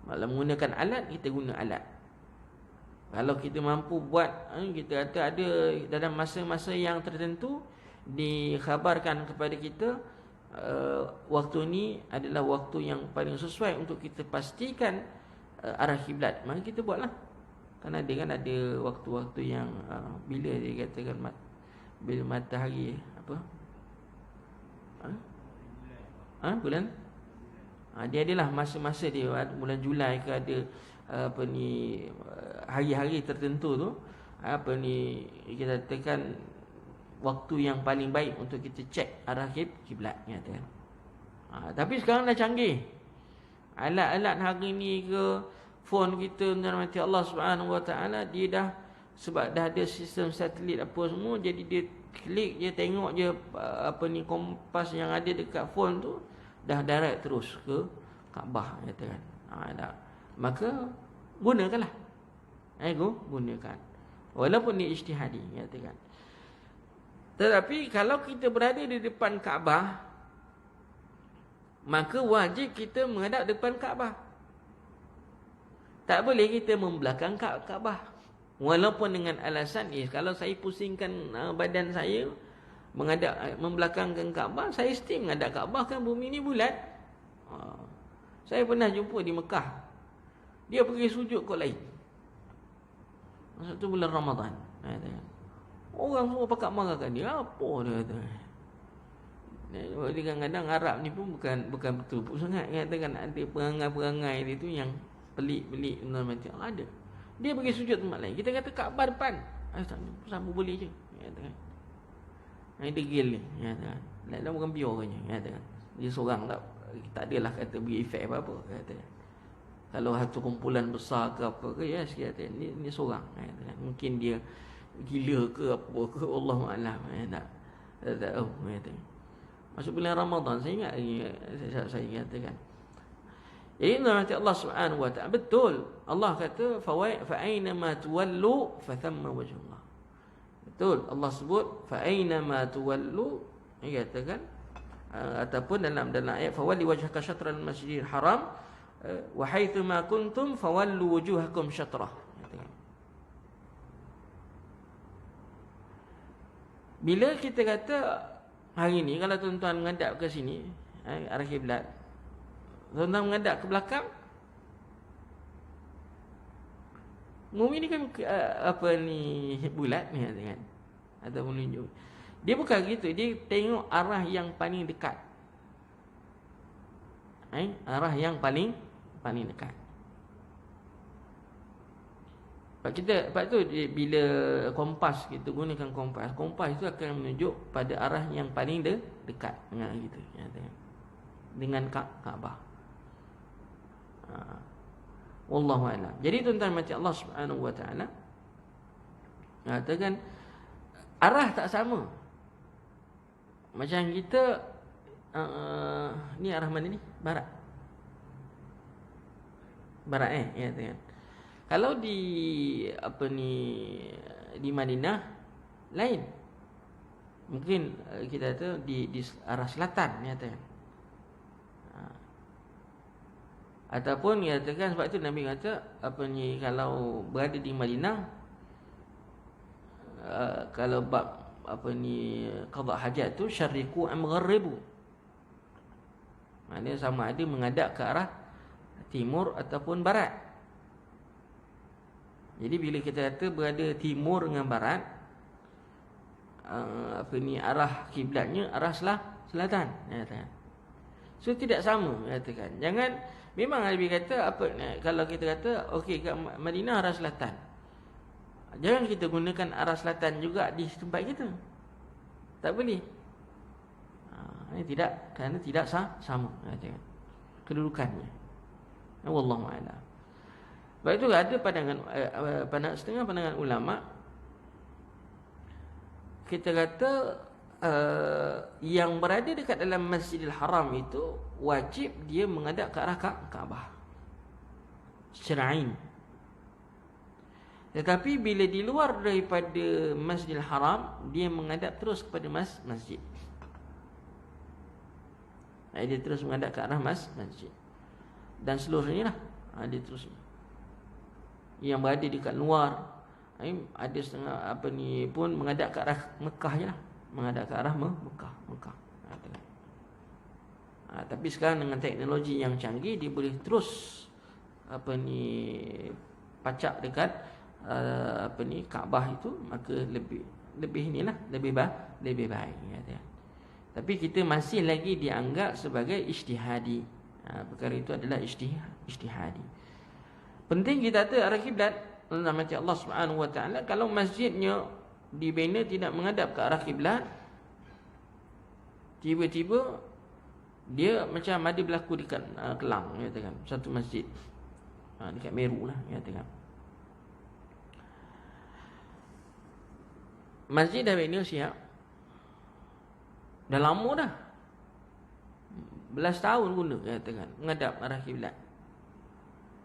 Kalau menggunakan alat, kita guna alat. Kalau kita mampu buat, kita kata ada dalam masa-masa yang tertentu dikhabarkan kepada kita, waktu ni adalah waktu yang paling sesuai untuk kita pastikan arah kiblat, maka kita buatlah. Kerana dia kan ada waktu-waktu yang bila dia katakan bila matahari bulan dia adalah masa-masa dia bulan Julai ke ada hari-hari tertentu tu kita katakan waktu yang paling baik untuk kita cek arah kiblat, kata. Tapi sekarang dah canggih. Alat-alat hari ni ke phone kita nanti Allah Subhanahu Wa Taala dia dah, sebab dah ada sistem satelit apa semua, jadi dia klik je, tengok je kompas yang ada dekat phone tu dah direct terus ke Kaabah, kata kan. Maka gunakanlah. Gunakan. Walaupun ni ijtihadi, kata kan. Tetapi kalau kita berada di depan Kaabah, maka wajib kita menghadap depan Kaabah. Tak boleh kita membelakang Kaabah. Walaupun dengan alasan kalau saya pusingkan badan saya membelakangkan Kaabah, saya mesti menghadap Kaabah, kan bumi ni bulat. Saya pernah jumpa di Mekah, dia pergi sujud kot lain. Masa tu bulan Ramadan. Orang semua pakat marahkan dia. Apa dia kata? Dia kadang-kadang Arab ni pun bukan betul pun sangat. Katakan ada perangai-perangai dia tu yang pelik-pelik macam ada. Dia pergi sujud tempat lain. Kita kata Kaabah depan. Sama boleh je. Katakan. Dia degil ni. Katakan. Lain bukan biar kan. Katakan. Dia seorang tak adalah kata beri efek apa-apa. Katakan. Kalau satu kumpulan besar ke apa ke, yes, katakan. Ni seorang. Katakan. Mungkin dia gila ke apa ke, Allahu'alam. Tak tahu. Masuk bulan Ramadan, saya ingat saya katakan. Jadi nanti Allah Subhanahu Wa Taala, betul Allah kata fa aina ma tuwallu fa thamma wajhullah. Betul Allah sebut fa aina ma tuwallu, dia katakan ataupun dalam ayat fa walli wajhaka syatral masjidil haram wa haitsu ma kuntum fawallu wujuhakum syatrah. Bila kita kata hari ni kalau tuan-tuan menghadap ke sini, arah kiblat, tuan-tuan menghadap ke belakang, bumi ni kan bulat ni kan, atau menunjuk. Dia bukan gitu, dia tengok arah yang paling dekat. Arah yang paling dekat. Sebab tu bila kompas, kita gunakan kompas itu akan menunjuk pada arah yang paling dekat dengan gitu, dengan Kaabah. Wallahu a'lam. Jadi tuan-tuan macam Allah Subhanahu Wa Taala katakan arah tak sama. Macam kita ni arah mana ni? Barat. Ya kan. Kalau di di Madinah lain. Mungkin kita kata di arah selatan, nyata. Ataupun nyatakan, sebab itu Nabi kata kalau berada di Madinah, kalau bab qada hajat tu syarriqu am gharribu. Maknanya sama ada menghadap ke arah timur ataupun barat. Jadi bila kita kata berada timur dengan barat, arah kiblatnya arah selatan, katakan. So tidak sama, katakan. Jangan, memang Nabi kata kalau kita kata okey kat Madinah arah selatan, jangan kita gunakan arah selatan juga di tempat kita. Tak boleh. Ini tidak, kerana tidak sama, katakan, kedudukannya. Wallahu a'lam. Sebab itu ada setengah pandangan ulama, kita kata yang berada dekat dalam Masjidil Haram itu wajib dia menghadap ke arah Kaabah secara ain. Tetapi bila di luar daripada Masjidil Haram, dia menghadap terus kepada masjid. Dia terus menghadap ke arah masjid. Dan seluruhnya lah, dia terus. Yang berada dekat luar, ada setengah pun menghadap ke arah Mekah je lah. Menghadap ke arah Mekah. Tapi sekarang dengan teknologi yang canggih, dia boleh terus pacak dekat Kaabah itu, maka lebih inilah, lebih baik, kata. Tapi kita masih lagi dianggap sebagai ijtihadi. Perkara itu adalah ijtihadi. Penting kita tahu arah kiblat. Namanya Allah Subhanahu Wa Taala, kalau masjidnya dibina tidak menghadap ke arah kiblat, tiba-tiba dia macam ada berlaku dekat Kelang, katakan, satu masjid dekat Meru lah, katakan. Masjid dah bina siap, dah lama dah, belas tahun guna, katakan, menghadap arah kiblat.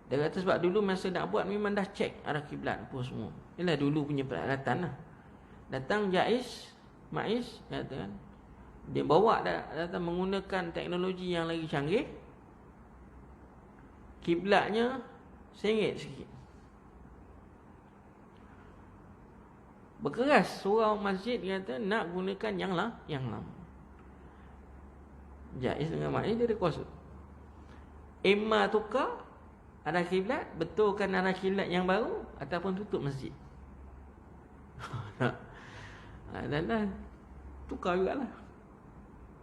Dia kata sebab dulu masa nak buat memang dah cek arah kiblat apa semua. Ialah dulu punya peralatan lah. Datang Maiz, kata kan, dia bawa datang menggunakan teknologi yang lagi canggih. Kiblatnya sengit sikit. Berkeras surau masjid, kata nak gunakan yang lama. Jaiz dengan Maiz dia ada kuasa. Emma tukar arah kiblat, betulkan arah kiblat yang baru, ataupun tutup masjid. Dan dah tukar jugalah.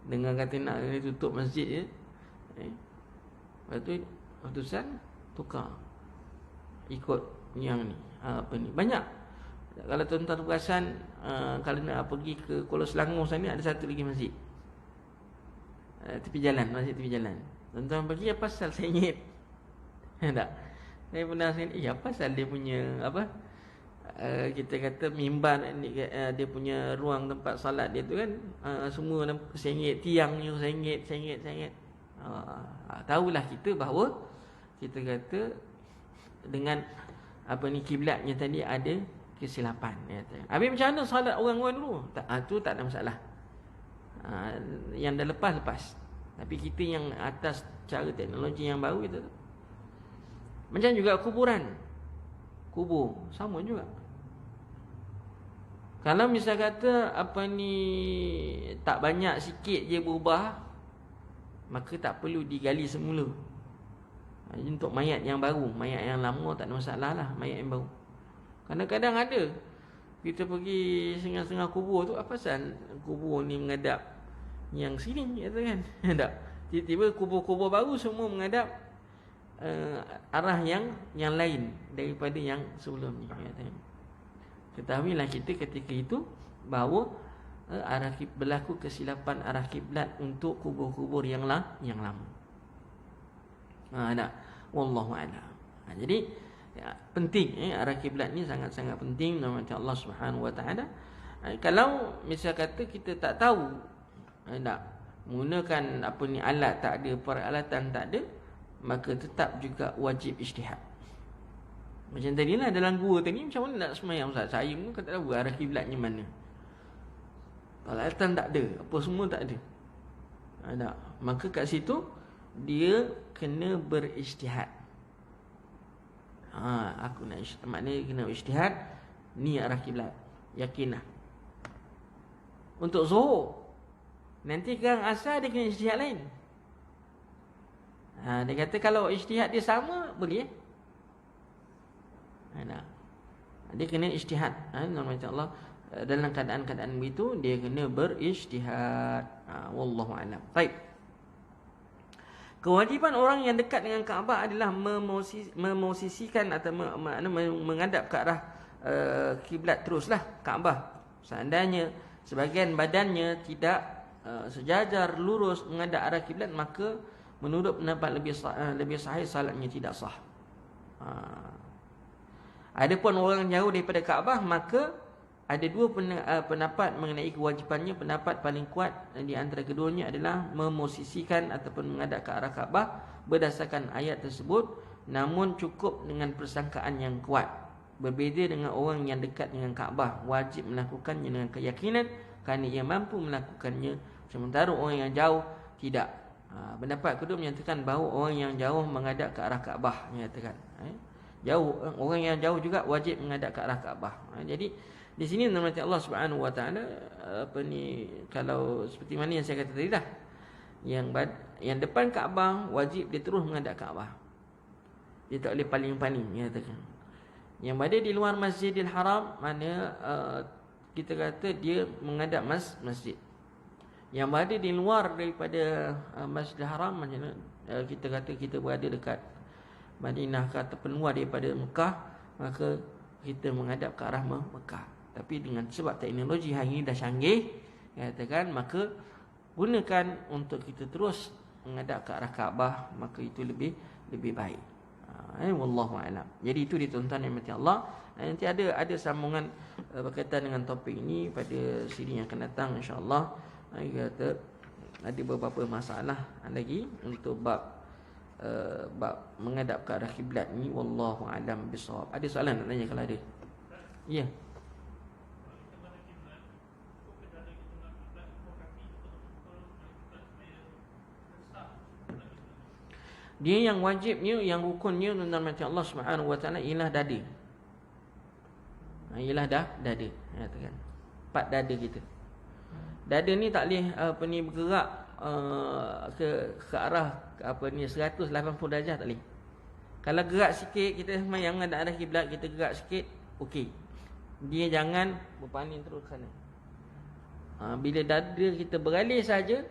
Dengan kata nak tutup masjid je, lepas tu keputusan tukar ikut yang ni. Banyak. Kalau tuan-tuan perasan, kalau nak pergi ke Kuala Selangor sana, ada satu lagi masjid tepi jalan, masjid tepi jalan. Tuan-tuan pergi, apa pasal sengit? Tak. Saya pernah apa pasal dia punya kita kata mimbar, dia punya ruang tempat solat dia tu kan, semua sengit, tiangnya sengit. Tahulah kita bahawa kita kata dengan kiblatnya tadi ada kesilapan, kata. Habis macam mana solat orang-orang dulu? Tu tak ada masalah. Yang dah lepas. Tapi kita yang atas cara teknologi yang baru kita tu. Macam juga kubur sama juga. Kalau misal kata tak banyak, sikit je berubah, maka tak perlu digali semula. Untuk mayat yang baru, mayat yang lama tak ada masalah lah, mayat yang baru. Kadang-kadang ada kita pergi setengah-setengah kubur tu, apa pasal kubur ni menghadap yang sini, kata kan? Tak. Tiba-tiba kubur-kubur baru semua menghadap arah yang lain daripada yang sebelum ni, kata. Ketahuilah kita ketika itu bahawa berlaku kesilapan arah kiblat untuk kubur-kubur yang lama. Wallahu a'lam. Jadi penting, arah kiblat ni sangat-sangat penting dalam Allah Subhanahu Wa Taala. Kalau misal kata kita tak tahu, menggunakan alat tak ada, peralatan tak ada, maka tetap juga wajib ijtihad. Macam tadilah dalam gua tadi, macam mana nak sembahyang Ustaz? Saya pun tak tahu arah kiblatnya mana. Peralatan tak ada, apa semua tak ada. Maka kat situ dia kena berijtihad. Aku nak ijtihad, maknanya kena ijtihad, ni arah kiblat, yakinlah. Untuk zuhur, nanti kan asar dia kena ijtihad lain. Dia kata kalau ijtihad dia sama, boleh. Dia kena ijtihad. Nama Allah dalam keadaan-keadaan begitu dia kena berijtihad. Wallahu a'lam. Baik. Kewajipan orang yang dekat dengan Kaabah adalah memosisikan atau menghadap ke arah kiblat teruslah Kaabah. Seandainya sebahagian badannya tidak sejajar lurus menghadap arah kiblat, maka menurut pendapat lebih sahih salatnya tidak sah. Adapun orang jauh daripada Kaabah, maka ada dua pendapat mengenai kewajipannya. Pendapat paling kuat di antara keduanya adalah memosisikan ataupun menghadap ke arah Kaabah berdasarkan ayat tersebut, namun cukup dengan persangkaan yang kuat. Berbeza dengan orang yang dekat dengan Kaabah, wajib melakukannya dengan keyakinan kerana ia mampu melakukannya, sementara orang yang jauh tidak. Pendapat kedua menyatakan bahawa orang yang jauh menghadap ke arah Kaabah, menyatakan jauh, orang yang jauh juga wajib menghadap ke arah Kaabah. Jadi di sini nama Allah Subhanahu Wa Taala kalau seperti mana yang saya kata tadi dah, yang depan Kaabah wajib dia terus menghadap Kaabah. Dia tak boleh paling-paling, menyatakan. Yang berada di luar Masjidil Haram, mana kita kata dia menghadap masjid. Yang berada di luar daripada Masjidil Haram, macam kita kata kita berada dekat Madinah ke ataupun luar daripada Mekah, maka kita menghadap ke arah Mekah. Tapi dengan sebab teknologi hari ini dah canggih, katakan, maka gunakan untuk kita terus menghadap ke arah Kaabah, maka itu lebih baik. Wallahu a'lam. Jadi itu dituntut nikmat Allah. Nanti ada sambungan berkaitan dengan topik ini pada siri yang akan datang, insya-Allah. Kata ada beberapa masalah lagi untuk bab menghadap ke arah kiblat ni. Wallahu a'lam bissawab. Ada soalan nak tanya kalau ada? Ya. Dia yang wajibnya, yang rukunnya dalam hati Allah Subhanahu Wa Taala ialah dada. Ialah dada. Katakan 4 dada kita. Dada ni tak boleh bergerak ke arah 180 darjah, tak boleh. Kalau gerak sikit, kita semayang ada arah kiblat, kita gerak sikit, okey. Dia jangan berpaling terus ke sana. Bila dada kita beralih saja,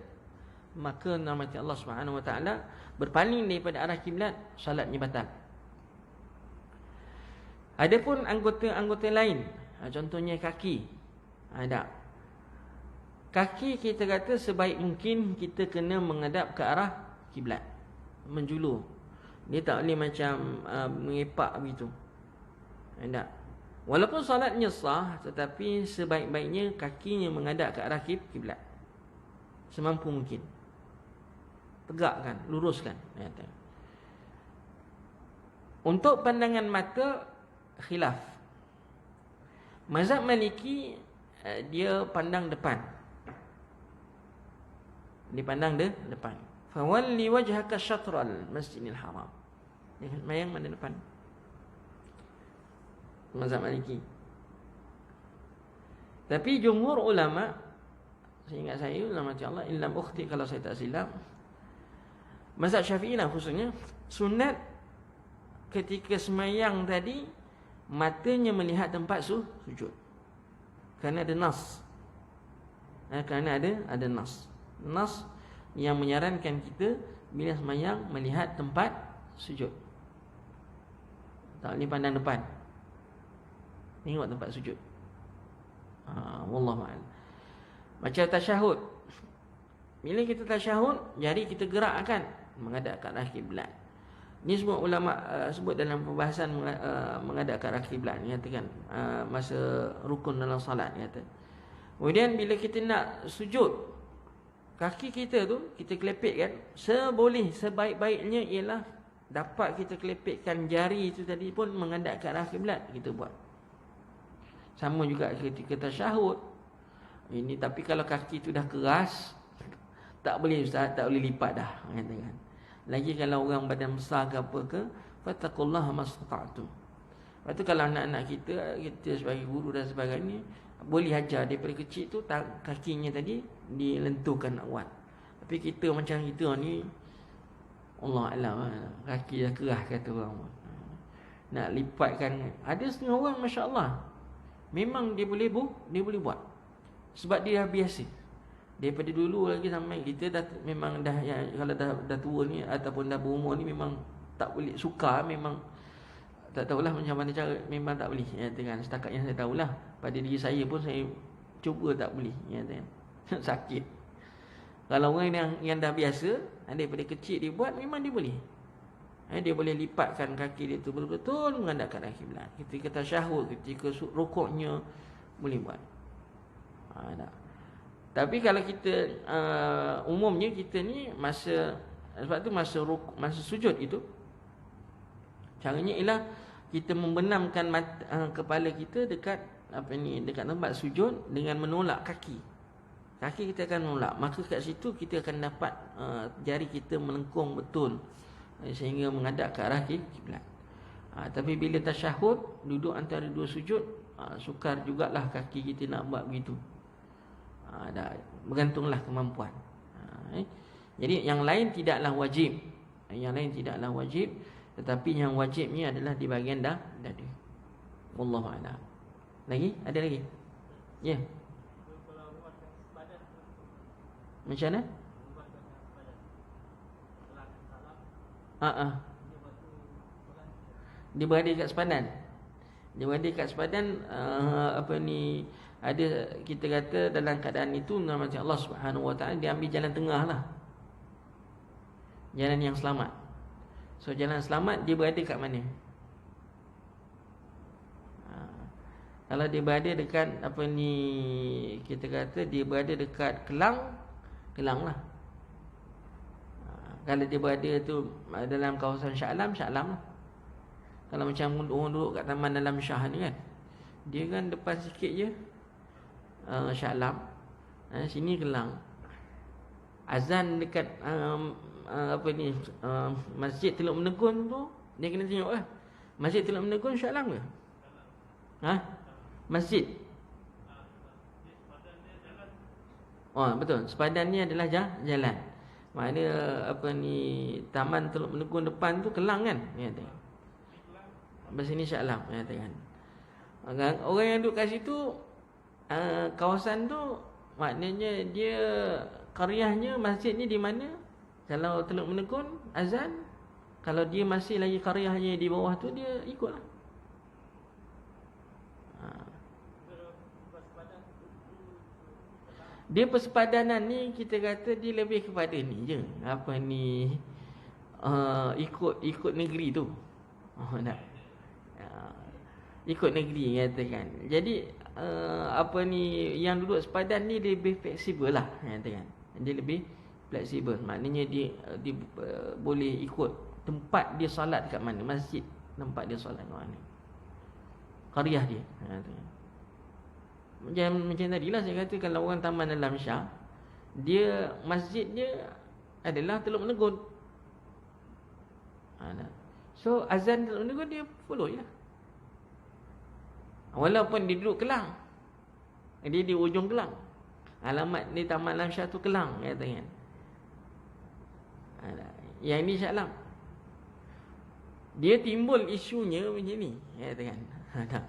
maka nama Allah Subhanahu Wa Taala berpaling daripada arah kiblat, salatnya batal. Adapun anggota-anggota lain, contohnya kaki. Ada kaki, kita kata sebaik mungkin kita kena menghadap ke arah kiblat, menjulur. Dia tak boleh macam mengepak begitu. Ada. Walaupun solatnya sah, tetapi sebaik-baiknya kakinya menghadap ke arah kiblat semampu mungkin. Tegakkan, luruskan. Untuk pandangan mata khilaf. Mazhab Maliki dia pandang depan. Dia pandang depan. Fawalli wajhaka syatral Masjidil Haram. Dia mayang mana depan? Mazhab Maliki. Tapi jumhur ulama, seingat saya, ulama Allah illam ukhti kalau saya tak silap, mazhab Syafi'i lah khususnya, sunat ketika semayang tadi matanya melihat tempat sujud. Kerana ada nas. Kerana ada nas yang menyarankan kita bila semayang melihat tempat sujud. Tak boleh pandang depan, tengok tempat sujud. Wallahu a'lam. Macam tasyahud, bila kita tasyahud, jari kita gerakkan menghadap ke arah kiblat. Ni semua ulama sebut dalam pembahasan menghadap ke arah kiblat ni, katakan masa rukun dalam salat ni kata. Kemudian bila kita nak sujud, kaki kita tu kita kelepekkan sebaik-baiknya ialah dapat kita kelepekkan jari itu tadi pun menghadap ke arah kiblat, kita buat. Sama juga ketika tasyahud ini, tapi kalau kaki tu dah keras, tak boleh Ustaz, tak boleh lipat dah, katakan. Lagi kalau orang badan besar ke apa ke, fattaqullaha mastata'tum. Lepas tu kalau anak-anak kita sebagai guru dan sebagainya, boleh ajar daripada kecil tu kakinya tadi dilentuhkan nak kuat. Tapi kita macam kita ni, Allah alam, kaki dah kerah kata orang. Nak lipatkan. Ada setengah orang masya-Allah memang dia boleh buat. Sebab dia dah biasa. Daripada dulu lagi sampai kita dah memang dah kalau dah tua ni ataupun dah berumur ni memang tak boleh suka, memang tak tahulah macam mana cara, memang tak boleh. Ya kan, setakat yang saya tahulah pada diri saya pun saya cuba tak boleh, ya kan. Sakit. Kalau orang yang dah biasa, daripada kecil dia buat, memang dia boleh. Dia boleh lipatkan kaki dia tu betul-betul menghadapkan arah kiblat. Ketika tasyahud, ketika rukuknya boleh buat. Tapi kalau kita umumnya kita ni masa, sebab tu masa sujud itu caranya ialah kita membenamkan kepala kita dekat dekat tempat sujud dengan menolak kaki. Kaki kita akan menolak, maka kat situ kita akan dapat jari kita melengkung betul sehingga menghadap ke arah kiblat. Tapi bila tasyahud, duduk antara dua sujud, sukar jugalah kaki kita nak buat begitu. Bergantunglah kemampuan. Jadi yang lain tidaklah wajib. Yang lain tidaklah wajib, tetapi yang wajibnya adalah di bahagian dada. Wallahu a'lam. Lagi? Ada lagi? Ya. Macam mana? Dia berada kat sepadan. Dia berada kat sepadan, ada kita kata dalam keadaan itu macam Allah Subhanahu Wa Taala dia ambil jalan tengah lah. Jalan yang selamat. So jalan selamat dia berada kat mana? Kalau dia berada dekat kita kata dia berada dekat Kelang lah. Kalau dia berada tu dalam kawasan Shah Alam lah. Kalau macam orang duduk kat Taman Alam Shah ni kan, dia kan depan sikit je Shah Alam, sini Kelang. Azan dekat Masjid Teluk Menegun tu, dia kena tengok lah. Masjid Teluk Menegun Shah Alam ke? Masjid. Betul. Sepadan ni adalah jalan. Maknanya Taman Teluk Menegun depan tu Kelang kan? Ya, tengok. Lepas sini Shah Alam, ya, tengok. Orang yang duduk kat situ, kawasan tu maknanya dia qaryahnya, masjidnya di mana? Kalau Teluk Menegun azan, kalau dia masih lagi qaryahnya di bawah tu, dia ikutlah. Dia persepadanan ni kita kata dia lebih kepada ni je. Ikut negeri tu. Ikut negeri katakan. Jadi yang duduk sepadan ni dia lebih fleksibel lah katakan. Dia lebih fleksibel. Maknanya dia boleh ikut tempat dia solat kat mana, masjid tempat dia solat kat mana, qaryah dia katakan. Macam tadilah saya kata, kalau orang Taman Alam Shah, dia masjid dia adalah Teluk Menegun. So azan Teluk Menegun dia follow je lah. Walaupun dia duduk Kelang, dia di ujung Kelang, alamat di Taman Alam Shah tu Kelang katakan. Yang ini Shah Alam. Dia timbul isunya macam ni katakan.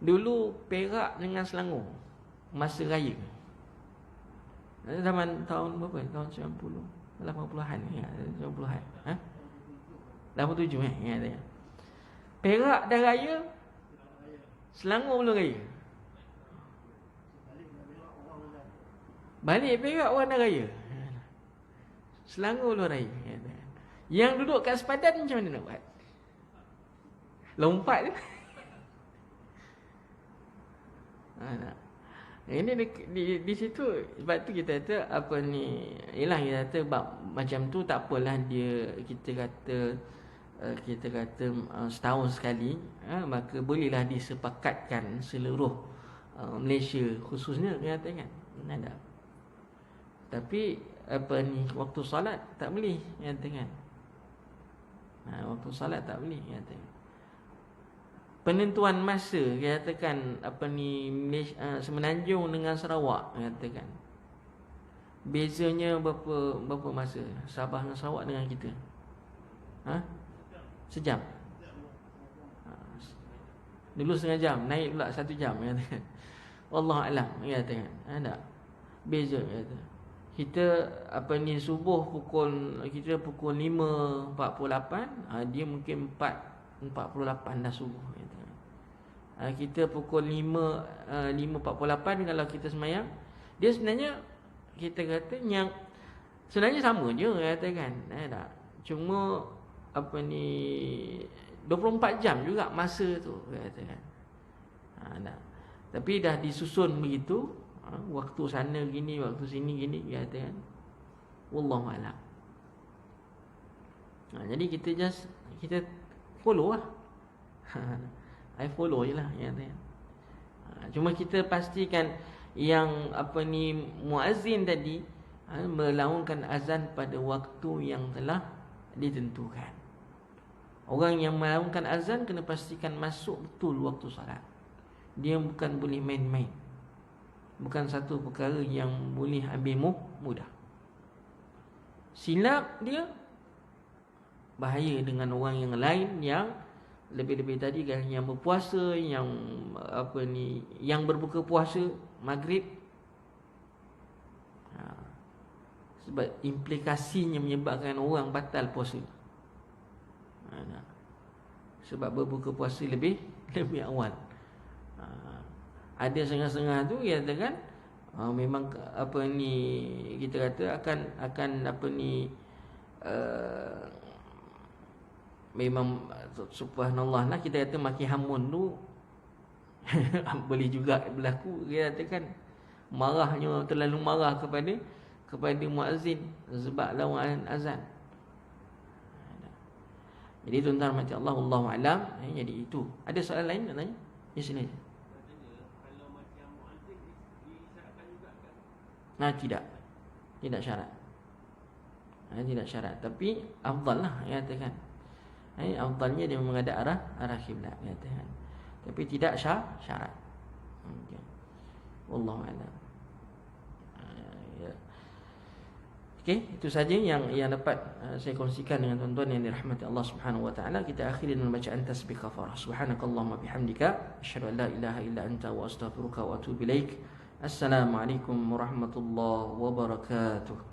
Dulu Perak dengan Selangor masa raya, zaman tahun berapa? Tahun 90, 80-an ya, 90-an. 87 ya. Perak dah raya, Selangor belum raya. Balik Perak orang dah raya, Selangor belum raya. Yang duduk kat sepadan macam mana nak buat? Lompat je. Ini di situ. Sebab tu kita kata ialah kita kata macam tu tak apalah, dia kita kata setahun sekali, maka bolehlah disepakatkan seluruh Malaysia khususnya katakan. Ada. Tapi waktu solat tak boleh katakan. Waktu solat tak boleh katakan. Penentuan masa katakan Semenanjung dengan Sarawak katakan, bezanya berapa masa Sabah dengan Sarawak dengan kita? Ha? Sejam. Dulu setengah jam, naik pula 1 jam kata. Wallahu alam kata kan. Tak. Beza kata. Kita subuh kita pukul 5.48, dia mungkin 4.48 dah subuh kata. Kita pukul 5.48 kalau kita semayang, dia sebenarnya kita kata yang sebenarnya sama je kata kan. Tak. Cuma 24 jam juga masa tu kata kan. Tak. Tapi dah disusun begitu, waktu sana gini, waktu sini gini kata kan. Wallahu a'lam. Jadi kita follow lah. I follow je lah kata kan. Cuma kita pastikan yang muazzin tadi melaungkan azan pada waktu yang telah ditentukan. Orang yang melaungkan azan kena pastikan masuk betul waktu salat. Dia bukan boleh main-main. Bukan satu perkara yang boleh ambil mudah. Silap dia bahaya dengan orang yang lain yang lebih-lebih tadi kan, yang berpuasa, yang yang berbuka puasa maghrib. Sebab implikasinya menyebabkan orang batal puasa. Sebab berbuka puasa lebih awal. Ada setengah-setengah tu dia katakan memang kita kata akan memang subhanallah lah, kita kata maki hamun tu boleh juga berlaku. Dia katakan marahnya, terlalu marah kepada muazzin sebab lawan azan. Jadi tuan-tuan mati Allah, wallahu alam. Jadi itu. Ada soalan lain nak tanya? Ya, sini. Kalau macam muazzin disyaratkan juga kan? Tidak syarat. Tidak syarat, tapi afdal lah katakan. Afdalnya dia menghadap arah kiblat katakan. Tapi tidak syarat. Wallahu a'lam. Okey, itu saja yang dapat saya kongsikan dengan tuan-tuan yang dirahmati Allah Subhanahu wa taala. Kita akhiri dengan bacaan tasbih kafarah. Subhanakallahumma bihamdika asyhadu an la ilaha illa anta wa astaghfiruka wa atubu ilaik. Assalamualaikum warahmatullahi wabarakatuh.